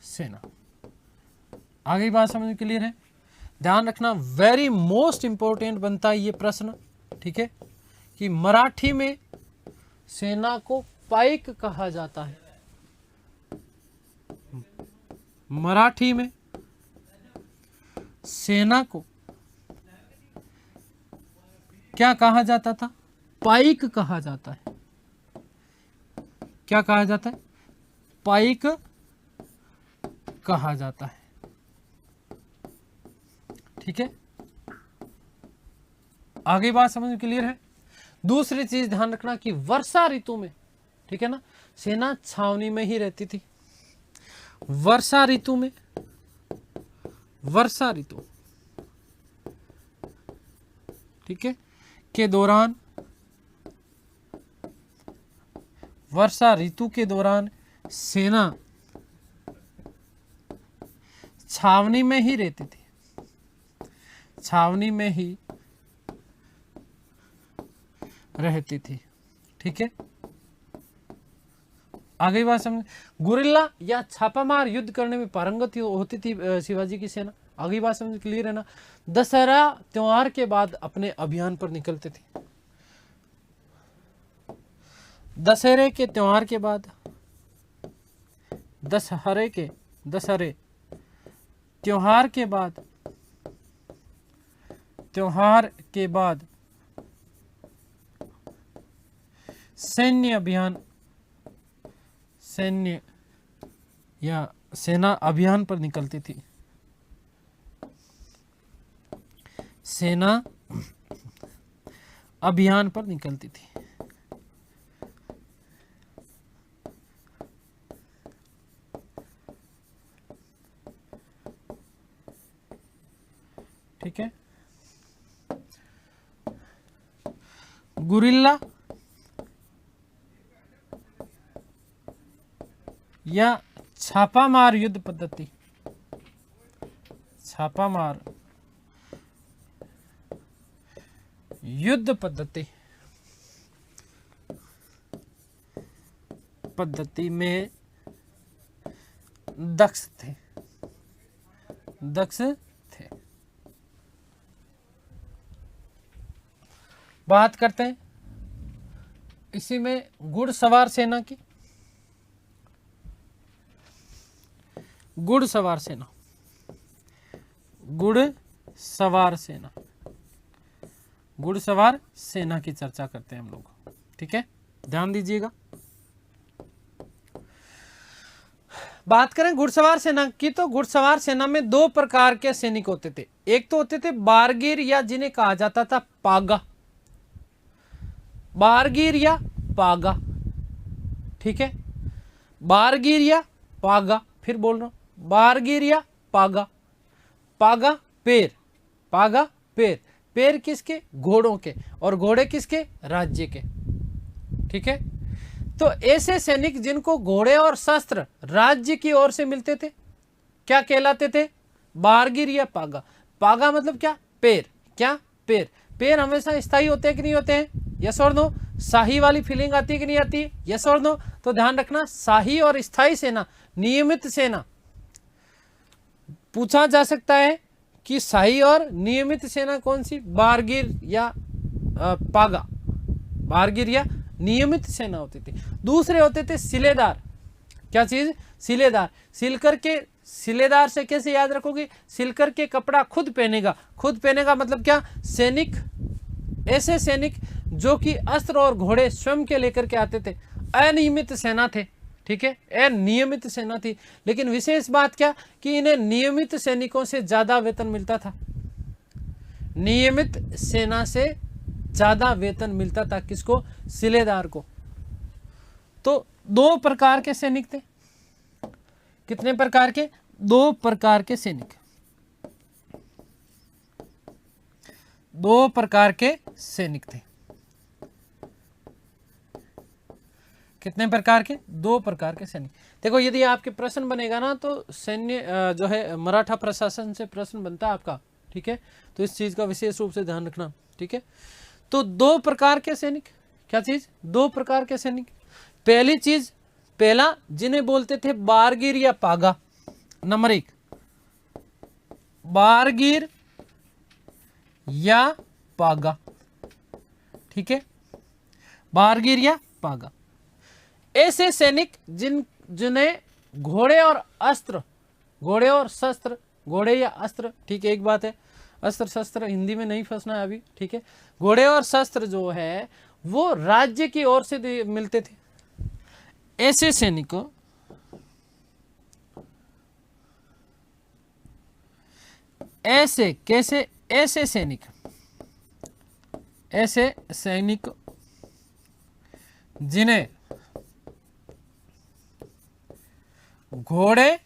सेना। आगे बात समझ में क्लियर है? ध्यान रखना, वेरी मोस्ट इंपॉर्टेंट बनता है ये प्रश्न। ठीक है, कि मराठी में सेना को पाईक कहा जाता है। मराठी में सेना को क्या कहा जाता था? पाईक कहा जाता है। क्या कहा जाता है? पाईक कहा जाता है। ठीक है, आगे बात समझ में क्लियर है? दूसरी चीज ध्यान रखना कि वर्षा ऋतु में, ठीक है ना, सेना छावनी में ही रहती थी। वर्षा ऋतु में, वर्षा ऋतु, ठीक है, के दौरान, वर्षा ऋतु के दौरान सेना छावनी में ही रहती थी। छावनी में ही रहती थी। ठीक है, आगे बात समझ। गुरिल्ला या छापामार युद्ध करने में पारंगत होती थी शिवाजी की सेना। आगे बात समझ, क्लियर है ना। दशहरा त्योहार के बाद अपने अभियान पर निकलते थे। दशहरे के त्योहार के बाद, दशहरे त्योहार के बाद सैन्य या सेना अभियान पर निकलती थी। सेना अभियान पर निकलती थी। ठीक है, गुरिल्ला या छापामार युद्ध पद्धति, छापामार युद्ध पद्धति में दक्ष थे। बात करते हैं इसी में घुड़सवार सेना की। घुड़सवार सेना की चर्चा करते हैं हम लोग। ठीक है, ध्यान दीजिएगा। बात करें घुड़सवार सेना की, तो घुड़सवार सेना में दो प्रकार के सैनिक होते थे। एक तो होते थे बारगीर या जिन्हें कहा जाता था पागा, बारगीर या पागा। ठीक है, बारगीर या पागा, फिर बोल रहा हूं, बारगीर या पागा। पागा पैर, पैर किसके? घोड़ों के, और घोड़े किसके? राज्य के। ठीक है, तो ऐसे सैनिक जिनको घोड़े और शस्त्र राज्य की ओर से मिलते थे क्या कहलाते थे? बारगीर या पागा। पागा मतलब क्या? पैर। क्या? पैर हमेशा स्थायी होते हैं कि नहीं होते हैं? यस और नो। शाही वाली फीलिंग आती है कि नहीं आती है? यस और नो। तो ध्यान रखना, शाही और स्थायी सेना, नियमित सेना। पूछा जा सकता है कि शाही और नियमित सेना कौन सी? बारगीर या पागा। बारगीर या नियमित सेना होती थी। दूसरे होते थे सिलेदार। क्या चीज? सिलेदार। सिलकर के, सिलेदार से कैसे याद रखोगे? सिलकर के कपड़ा खुद पहनेगा मतलब क्या? सैनिक, ऐसे सैनिक जो कि अस्त्र और घोड़े स्वयं के लेकर के आते थे। अनियमित सेना थे। ठीक है, अनियमित सेना थी। लेकिन विशेष बात क्या कि इन्हें नियमित सैनिकों से ज्यादा वेतन मिलता था। नियमित सेना से ज्यादा वेतन मिलता था। किसको? सिलेदार को। तो दो प्रकार के सैनिक थे। कितने प्रकार के? दो प्रकार के सैनिक। दो प्रकार के सैनिक थे। कितने प्रकार के? दो प्रकार के सैनिक। देखो, यदि आपके प्रश्न बनेगा ना तो सैन्य जो है मराठा प्रशासन से प्रश्न बनता है आपका। ठीक है, तो इस चीज का विशेष रूप से ध्यान रखना। ठीक है, तो दो प्रकार के सैनिक। क्या चीज? दो प्रकार के सैनिक। पहली चीज, पहला जिन्हें बोलते थे बारगीर या पागा। नंबर 1, बारगीर या पागा। ठीक है, बारगीर या पागा। ऐसे सैनिक जिन्हें घोड़े और अस्त्र, घोड़े और शस्त्र, घोड़े या अस्त्र, ठीक है, एक बात है, अस्त्र शस्त्र हिंदी में नहीं फंसना है अभी। ठीक है, घोड़े और शस्त्र जो है वो राज्य की ओर से मिलते थे। ऐसे सैनिकों, ऐसे कैसे? ऐसे सैनिक जिन्हें घोड़े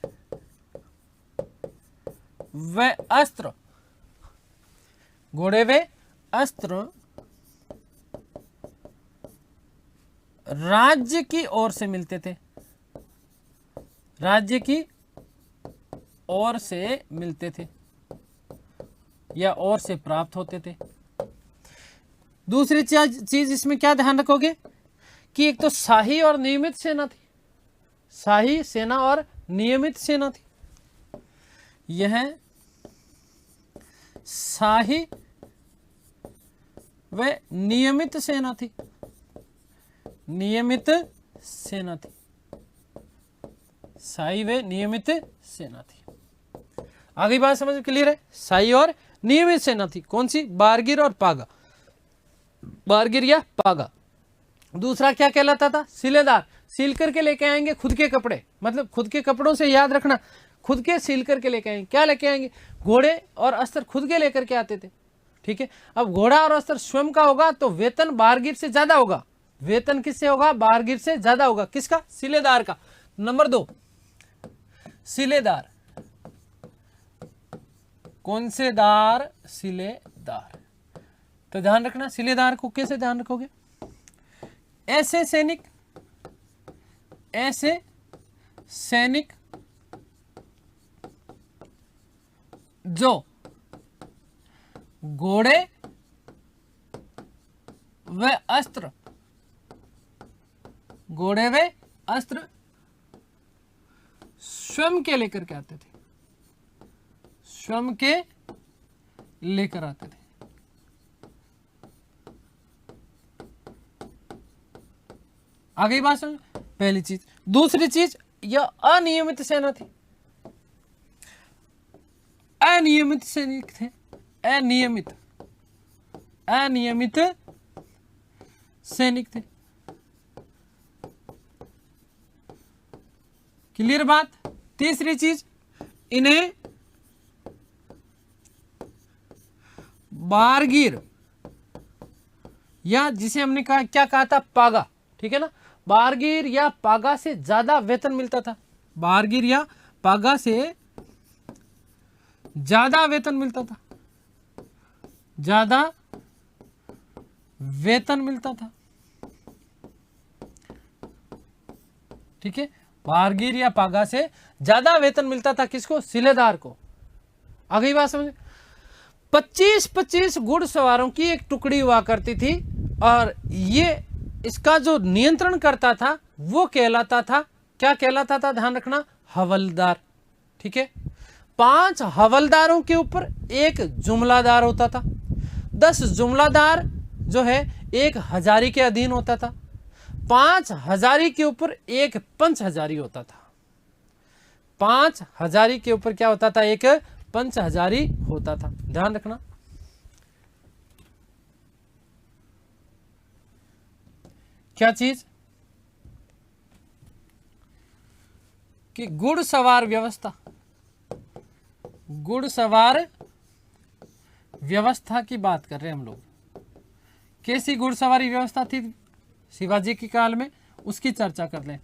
व अस्त्र, घोड़े व अस्त्र राज्य की ओर से मिलते थे। राज्य की ओर से मिलते थे या ओर से प्राप्त होते थे। दूसरी चीज इसमें क्या ध्यान रखोगे कि एक तो शाही और नियमित सेना थी, शाही सेना और नियमित सेना थी। यह शाही व नियमित सेना थी, नियमित सेना थी, शाही व नियमित सेना थी। आगे बात समझ क्लियर है? शाही और नियमित सेना थी। कौन सी? बारगिर और पागा, बारगिर या पागा। दूसरा क्या कहलाता था? सिलेदार, सील करके लेके आएंगे खुद के कपड़े, मतलब खुद के कपड़ों से याद रखना, खुद के सील करके लेके आएंगे। क्या लेके आएंगे? घोड़े और अस्त्र खुद के लेकर के आते थे। ठीक है, अब घोड़ा और अस्त्र स्वयं का होगा तो वेतन बारगिर से ज्यादा होगा। वेतन किससे होगा? बारगिर से ज्यादा होगा। किसका? सिलेदार का। नंबर 2, सिलेदार। कौन से दार? सिलेदार। तो ध्यान रखना, सिलेदार को कैसे ध्यान रखोगे? ऐसे सैनिक, ऐसे सैनिक जो घोड़े व अस्त्र, घोड़े व अस्त्र स्वयं के लेकर के आते थे, स्वयं के लेकर आते थे। आगे बात समझ। पहली चीज। दूसरी चीज, यह अनियमित सेना थी, अनियमित सैनिक थे, अनियमित, अनियमित सैनिक थे। क्लियर बात? तीसरी चीज, इन्हें बारगिर या जिसे हमने कहा, क्या कहा था? पागा। ठीक है ना, बारगिर या पागा से ज्यादा वेतन मिलता था, बारगिर या पागा से ज्यादा वेतन मिलता था, ज्यादा वेतन मिलता था। ठीक है, बारगिर या पागा से ज्यादा वेतन मिलता था। किसको? सिलेदार को। आगे बात समझ। 25-25 घुड़सवारों की एक टुकड़ी हुआ करती थी और ये इसका जो नियंत्रण करता था वो कहलाता था, क्या कहलाता था? ध्यान रखना, हवलदार। ठीक है, 5 हवलदारों के ऊपर एक जुमलादार होता था। 10 जुमलादार जो है एक हजारी के अधीन होता था। 5 हजारी के ऊपर एक पंच हजारी होता था। 5 हजारी के ऊपर क्या होता था? एक पंच हजारी होता था। ध्यान रखना। क्या चीज? कि घुड़सवार व्यवस्था, घुड़सवार व्यवस्था की बात कर रहे हैं हम लोग। कैसी घुड़सवारी व्यवस्था थी शिवाजी के काल में, उसकी चर्चा कर लें।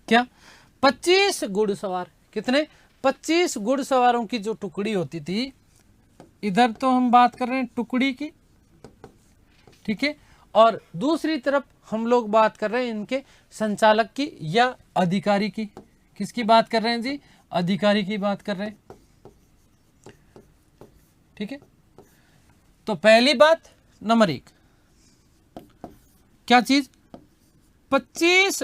क्या? 25 घुड़सवार। कितने? 25 घुड़सवारों की जो टुकड़ी होती थी, इधर तो हम बात कर रहे हैं टुकड़ी की, ठीक है, और दूसरी तरफ हम लोग बात कर रहे हैं इनके संचालक की या अधिकारी की। किसकी बात कर रहे हैं जी? अधिकारी की बात कर रहे हैं। ठीक है, तो पहली बात, नंबर 1, क्या चीज? 25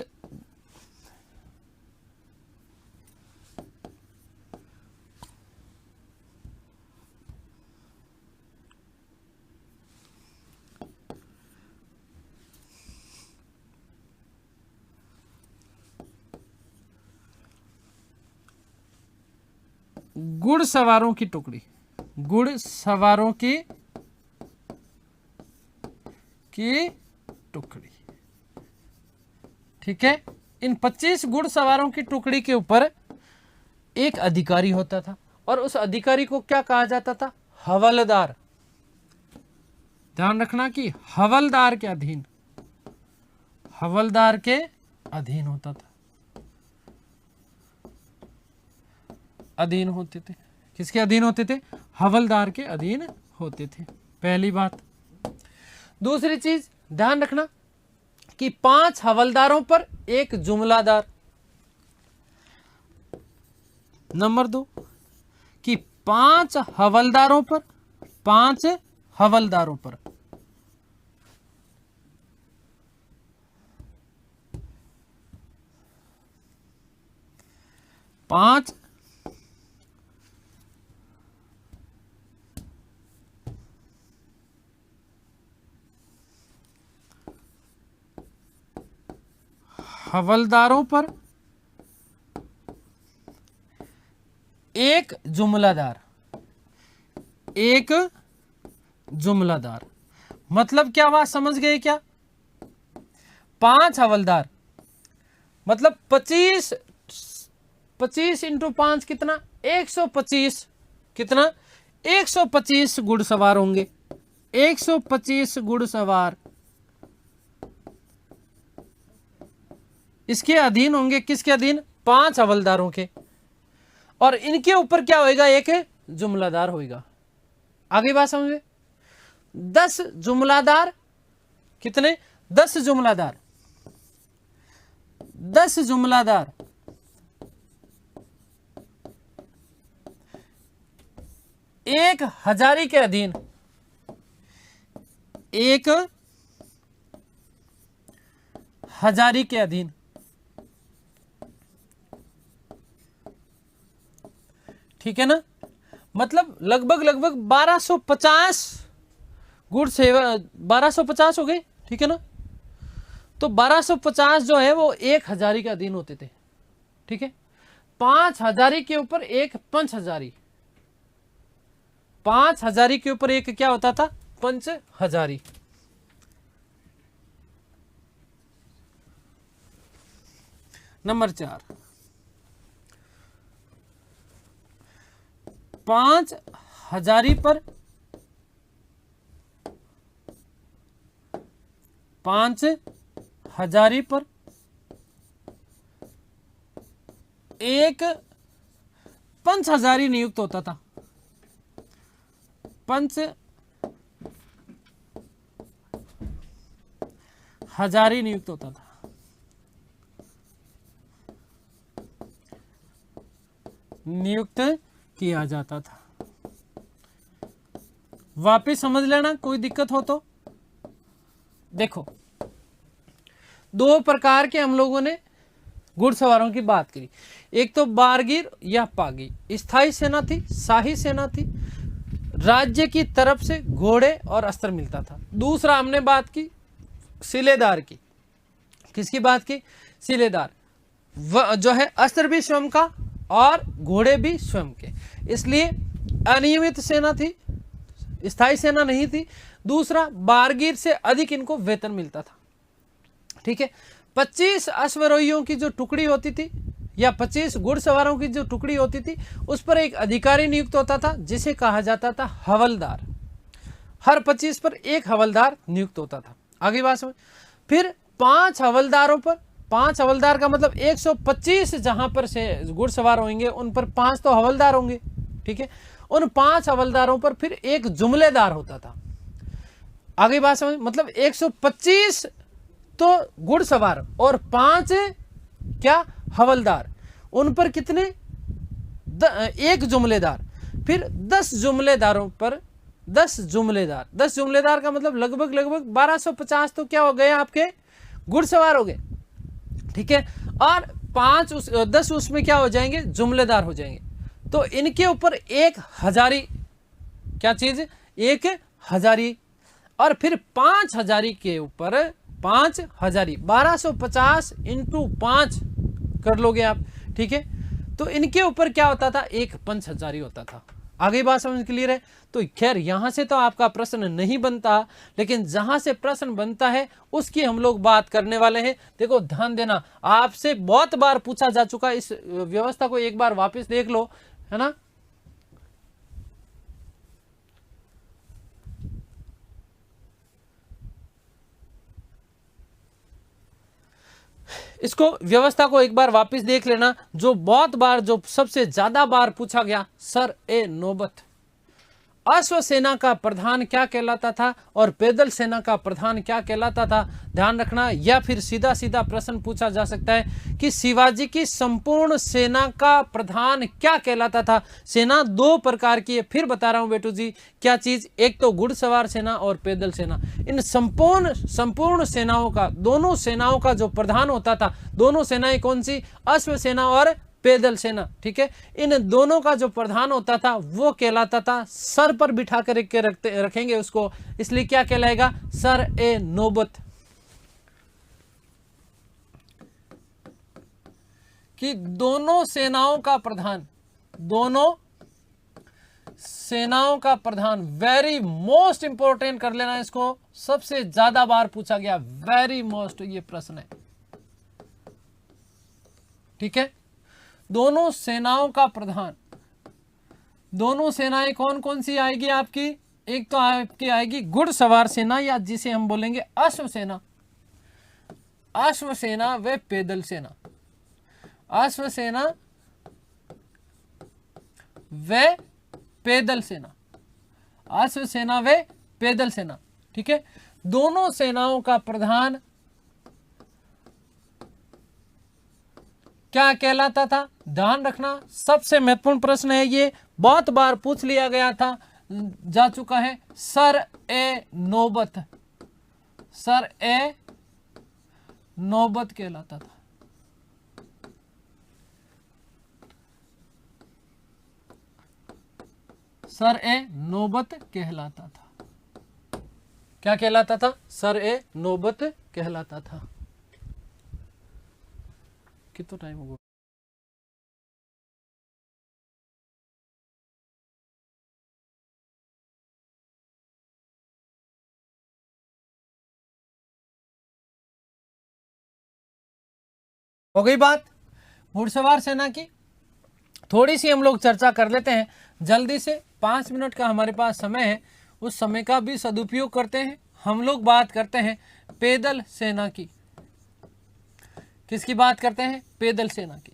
घुड़सवारों की टुकड़ी, घुड़सवारों की टुकड़ी। ठीक है, इन 25 घुड़सवारों की टुकड़ी के ऊपर एक अधिकारी होता था और उस अधिकारी को क्या कहा जाता था? हवलदार। ध्यान रखना कि हवलदार के अधीन, हवलदार के अधीन होता था, अधीन होते थे। किसके अधीन होते थे? हवलदार के अधीन होते थे। पहली बात। दूसरी चीज ध्यान रखना कि 5 हवलदारों पर एक जुमलादार। नंबर 2 कि 5 हवलदारों पर, 5 हवलदारों पर 5 हवलदारों पर एक जुमलादार, एक जुमलादार। मतलब क्या बात समझ गए क्या? 5 हवलदार मतलब 25 इंटू 5 कितना? 125। कितना? 125 घुड़सवार होंगे। 125 घुड़सवार इसके अधीन होंगे। किसके अधीन? 5 हवलदारों के। और इनके ऊपर क्या होएगा? एक जुमलादार होएगा। आगे बात समझे? 10 जुमलादार। कितने? 10 जुमलादार। 10 जुमलादार एक हजारी के अधीन, एक हजारी के अधीन। ठीक है ना? मतलब लगभग 1250 गुड़ सेवा, 1250 हो गए। ठीक है ना? तो 1250 जो है वो एक हजारी के अधीन होते थे। ठीक है? 5 हजारी के ऊपर एक पंच हजारी, 5 हजारी के ऊपर एक क्या होता था? पंच हजारी। नंबर 4, 5 हजारी पर 5 हजारी पर एक पंच हजारी नियुक्त होता था। पंच हजारी नियुक्त होता था। नियुक्त किया जाता था। वापिस समझ लेना, कोई दिक्कत हो तो। देखो, 2 प्रकार के हम लोगों ने घुड़सवारों की बात करी। एक तो बारगीर या पागी, स्थायी सेना थी, शाही सेना थी, राज्य की तरफ से घोड़े और अस्त्र मिलता था। दूसरा हमने बात की सिलेदार की। किसकी बात की? सिलेदार जो है अस्त्र भी स्वयं का और घोड़े भी स्वयं के, इसलिए अनियमित सेना थी, स्थायी सेना नहीं थी। दूसरा, बारगीर से अधिक इनको वेतन मिलता था। ठीक है? 25 अश्वरोहियों की जो टुकड़ी होती थी या 25 घुड़सवारों की जो टुकड़ी होती थी, उस पर एक अधिकारी नियुक्त होता था जिसे कहा जाता था हवलदार। हर 25 पर एक हवलदार नियुक्त होता था। आगे बात समझ। फिर 5 हवलदारों पर, 5 हवलदार का मतलब 125 जहां पर से घुड़सवार होंगे उन पर 5 तो हवलदार होंगे। ठीक है? उन 5 हवलदारों पर फिर एक जुमलेदार होता था। आगे बात समझ। मतलब 125 तो घुड़सवार और 5 क्या? हवलदार। उन पर कितने? एक जुमलेदार। फिर 10 जुमलेदारों पर 10 जुमलेदार। 10 जुमलेदार का मतलब लगभग 1250 तो क्या हो गए? आपके घुड़सवार हो गए। ठीक है? और 10 उसमें क्या हो जाएंगे? जुमलेदार हो जाएंगे। तो इनके ऊपर एक हजारी, क्या चीज? एक हजारी। और फिर 5 हजारी के ऊपर 5 हजारी, 1250 इंटू 5 कर लोगे आप। ठीक है? तो इनके ऊपर क्या होता था? एक पंच हजारी होता था। आगे बात समझ क्लियर है? तो खैर यहां से तो आपका प्रश्न नहीं बनता, लेकिन जहां से प्रश्न बनता है उसकी हम लोग बात करने वाले हैं। देखो ध्यान देना, आपसे बहुत बार पूछा जा चुका, इस व्यवस्था को एक बार वापस देख लो, है ना? इसको व्यवस्था को एक बार वापस देख लेना, जो बहुत बार, जो सबसे ज्यादा बार पूछा गया। सर ए नौबत, अश्व सेना का प्रधान क्या कहलाता था और पैदल सेना का प्रधान क्या कहलाता था? ध्यान रखना। या फिर सीधा सीधा प्रश्न पूछा जा सकता है कि शिवाजी की संपूर्ण सेना का प्रधान क्या कहलाता था? सेना 2 प्रकार की है, फिर बता रहा हूं बेटू जी। क्या चीज? एक तो घुड़सवार सेना और पैदल सेना। इन संपूर्ण सेनाओं का, दोनों सेनाओं का जो प्रधान होता था, दोनों सेनाएं कौन सी? अश्व सेना और पैदल सेना। ठीक है, इन दोनों का जो प्रधान होता था वो कहलाता था, सर पर बिठा कर रखेंगे उसको, इसलिए क्या कहलाएगा, सर ए नौबत। कि दोनों सेनाओं का प्रधान, दोनों सेनाओं का प्रधान, वेरी मोस्ट इंपॉर्टेंट कर लेना इसको, सबसे ज्यादा बार पूछा गया, वेरी मोस्ट ये प्रश्न है। ठीक है, दोनों सेनाओं का प्रधान, दोनों सेनाएं कौन कौन सी आएगी आपकी, एक तो आपकी आएगी घुड़सवार सेना या जिसे हम बोलेंगे अश्व सेना, अश्व सेना व पैदल सेना, अश्व सेना व पैदल सेना, अश्व सेना व पैदल सेना। ठीक है, दोनों सेनाओं का प्रधान क्या कहलाता था, ध्यान रखना, सबसे महत्वपूर्ण प्रश्न है ये, बहुत बार पूछ लिया गया था, जा चुका है, सर ए नौबत, सर ए नौबत कहलाता था। सर ए नौबत कहलाता था। क्या कहलाता था, सर ए नौबत कहलाता था। कितना टाइम होगा, हो गई बात घुड़सवार सेना की। थोड़ी सी हम लोग चर्चा कर लेते हैं जल्दी से, 5 मिनट का हमारे पास समय है, उस समय का भी सदुपयोग करते हैं। हम लोग बात करते हैं पैदल सेना की। किसकी बात करते हैं, पैदल सेना की।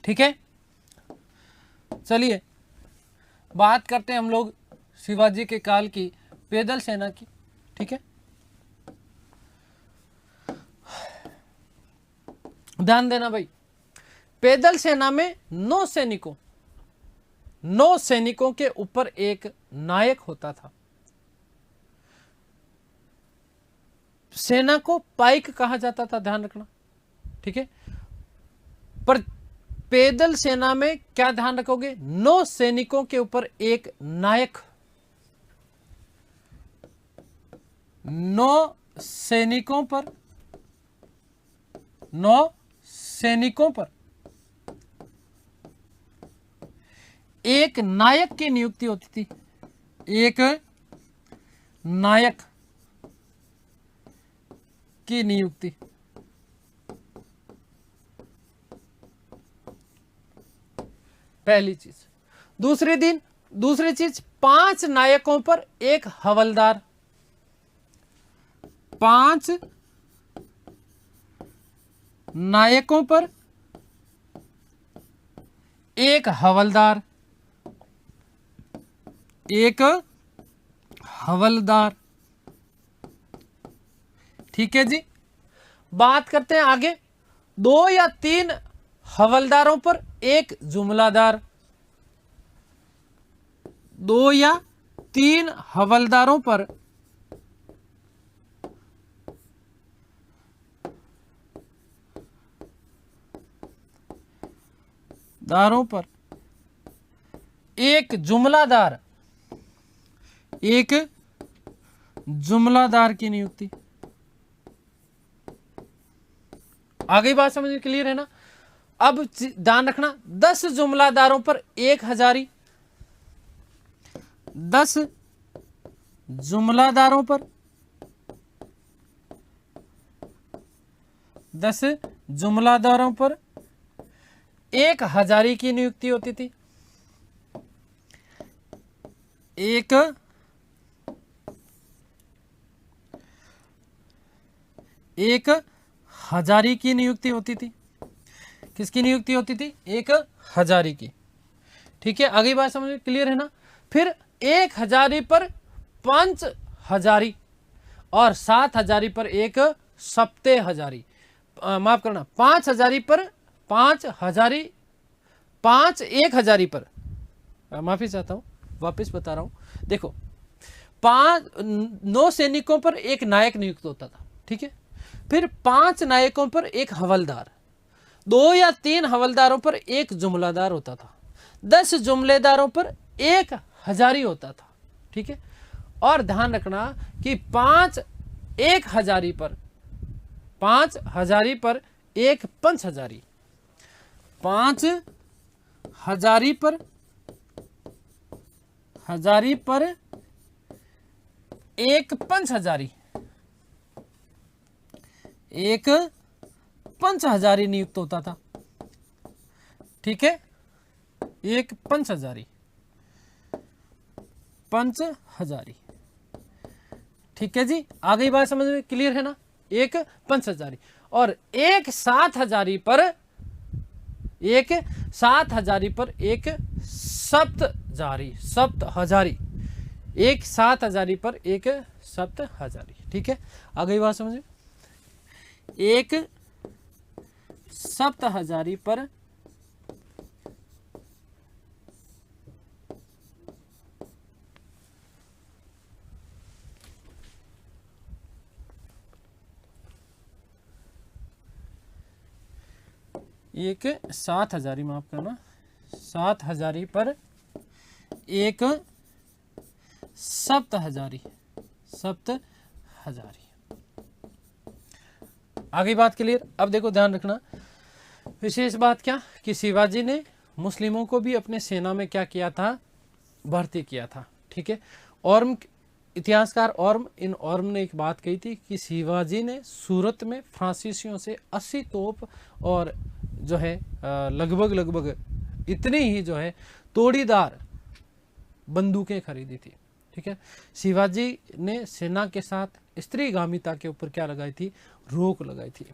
ठीक है, चलिए बात करते हैं हम लोग शिवाजी के काल की पैदल सेना की। ठीक है, ध्यान देना भाई, पैदल सेना में 9 सैनिकों के ऊपर एक नायक होता था। सेना को पाइक कहा जाता था, ध्यान रखना। ठीक है, पर पैदल सेना में क्या ध्यान रखोगे, 9 सैनिकों के ऊपर एक नायक, 9 सैनिकों पर, 9 सैनिकों पर एक नायक की नियुक्ति होती थी, एक नायक की नियुक्ति। पहली चीज। दूसरी चीज, 5 नायकों पर एक हवलदार, 5 नायकों पर एक हवलदार, एक हवलदार। ठीक है जी, बात करते हैं आगे, 2 या 3 हवलदारों पर एक जुमलादार, 2 या 3 हवलदारों पर एक जुमलादार, एक जुमलादार की नियुक्ति। आगे बात समझ में क्लियर है ना। अब ध्यान रखना, 10 जुमलादारों पर एक हजारी, 10 जुमलादारों पर 10 जुमलादारों पर एक हजारी की नियुक्ति होती थी, एक हजारी की नियुक्ति होती थी। किसकी नियुक्ति होती थी, एक हजारी की। ठीक है, आगे बात समझ में क्लियर है ना। फिर 1 हजारी पर 5 हजारी और 7 हजारी पर एक सप्ते हजारी, माफ करना, 5 हजारी पर 5 हजारी, 5 1 हजारी पर, माफी चाहता हूं, वापस बता रहा हूं। देखो, 9 सैनिकों पर एक नायक नियुक्त होता था। ठीक है, फिर 5 नायकों पर एक हवलदार, 2 या 3 हवलदारों पर एक जुमलादार होता था, 10 जुमलेदारों पर एक हजारी होता था। ठीक है, और ध्यान रखना कि 5 हजारी पर एक पंच हजारी, 5 हजारी पर एक पंच हजारी, एक पंच हजारी नियुक्त होता था। ठीक है, एक पंच हजारी। ठीक है जी, आगे बात समझ में क्लियर है ना? एक पंच हजारी और एक 7 हजारी पर एक सप्त हजारी, एक 7 हजारी पर एक सप्त हजारी। ठीक है, आगे बात समझे, एक सप्त हजारी पर एक 7 हजारी, माफ करना, 7 हजारी पर एक सप्त हजारी। आगे बात क्लियर? अब देखो ध्यान रखना, विशेष बात क्या कि शिवाजी ने मुस्लिमों को भी अपने सेना में क्या किया था? भर्ती किया था। ठीक है, और इतिहासकार ऑर्म ने एक बात कही थी कि शिवाजी ने सूरत में फ्रांसीसियों से 80 तोप और जो है लगभग इतनी ही जो है तोड़ीदार बंदूकें खरीदी थी। ठीक है, शिवाजी ने सेना के साथ स्त्रीगामिता के ऊपर क्या लगाई थी? रोक लगाई थी।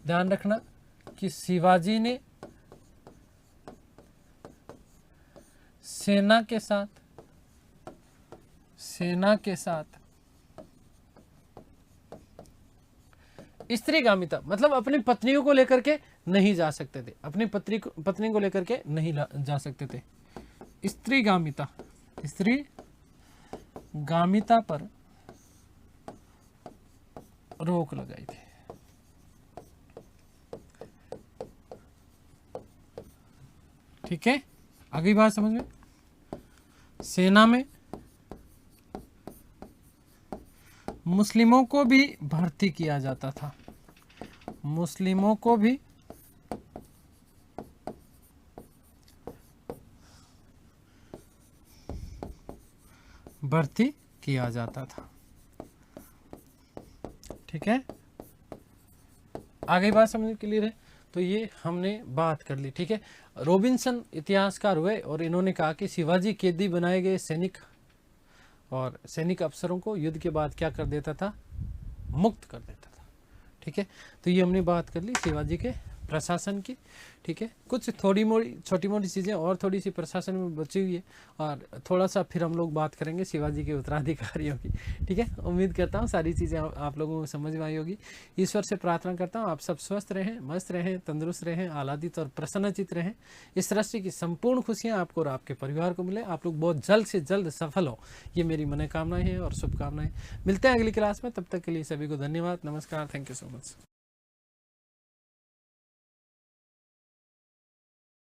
ध्यान रखना कि शिवाजी ने सेना के साथ स्त्रीगामिता मतलब अपनी पत्नियों को लेकर के नहीं जा सकते थे, अपनी पत्नी को लेकर के नहीं जा सकते थे। स्त्रीगामिता पर रोक लगाई थी। ठीक है, आगे बात समझ में, सेना में मुस्लिमों को भी भर्ती किया जाता था, मुस्लिमों को भी भर्ती किया जाता था। ठीक है, आगे बात समझ क्लियर है? तो ये हमने बात कर ली। ठीक है, रॉबिन्सन इतिहासकार हुए और इन्होंने कहा कि शिवाजी कैदी बनाए गए सैनिक और सैनिक अफसरों को युद्ध के बाद क्या कर देता था? मुक्त कर देता था। ठीक है, तो ये हमने बात कर ली शिवाजी के प्रशासन की। ठीक है, कुछ छोटी मोटी चीज़ें और थोड़ी सी प्रशासन में बची हुई है और थोड़ा सा फिर हम लोग बात करेंगे शिवाजी के उत्तराधिकारियों की। ठीक है, उम्मीद करता हूँ सारी चीज़ें आप लोगों को समझ में आई होगी। ईश्वर से प्रार्थना करता हूँ आप सब स्वस्थ रहें, मस्त रहें, तंदुरुस्त रहें, आह्लादित और प्रसन्नचित रहें। इस सृष्टि की संपूर्ण खुशियाँ आपको और आपके परिवार को मिले। आप लोग बहुत जल्द से जल्द सफल हो, ये मेरी मनोकामनाएं हैं और शुभकामनाएं। मिलते हैं अगली क्लास में, तब तक के लिए सभी को धन्यवाद, नमस्कार, थैंक यू सो मच।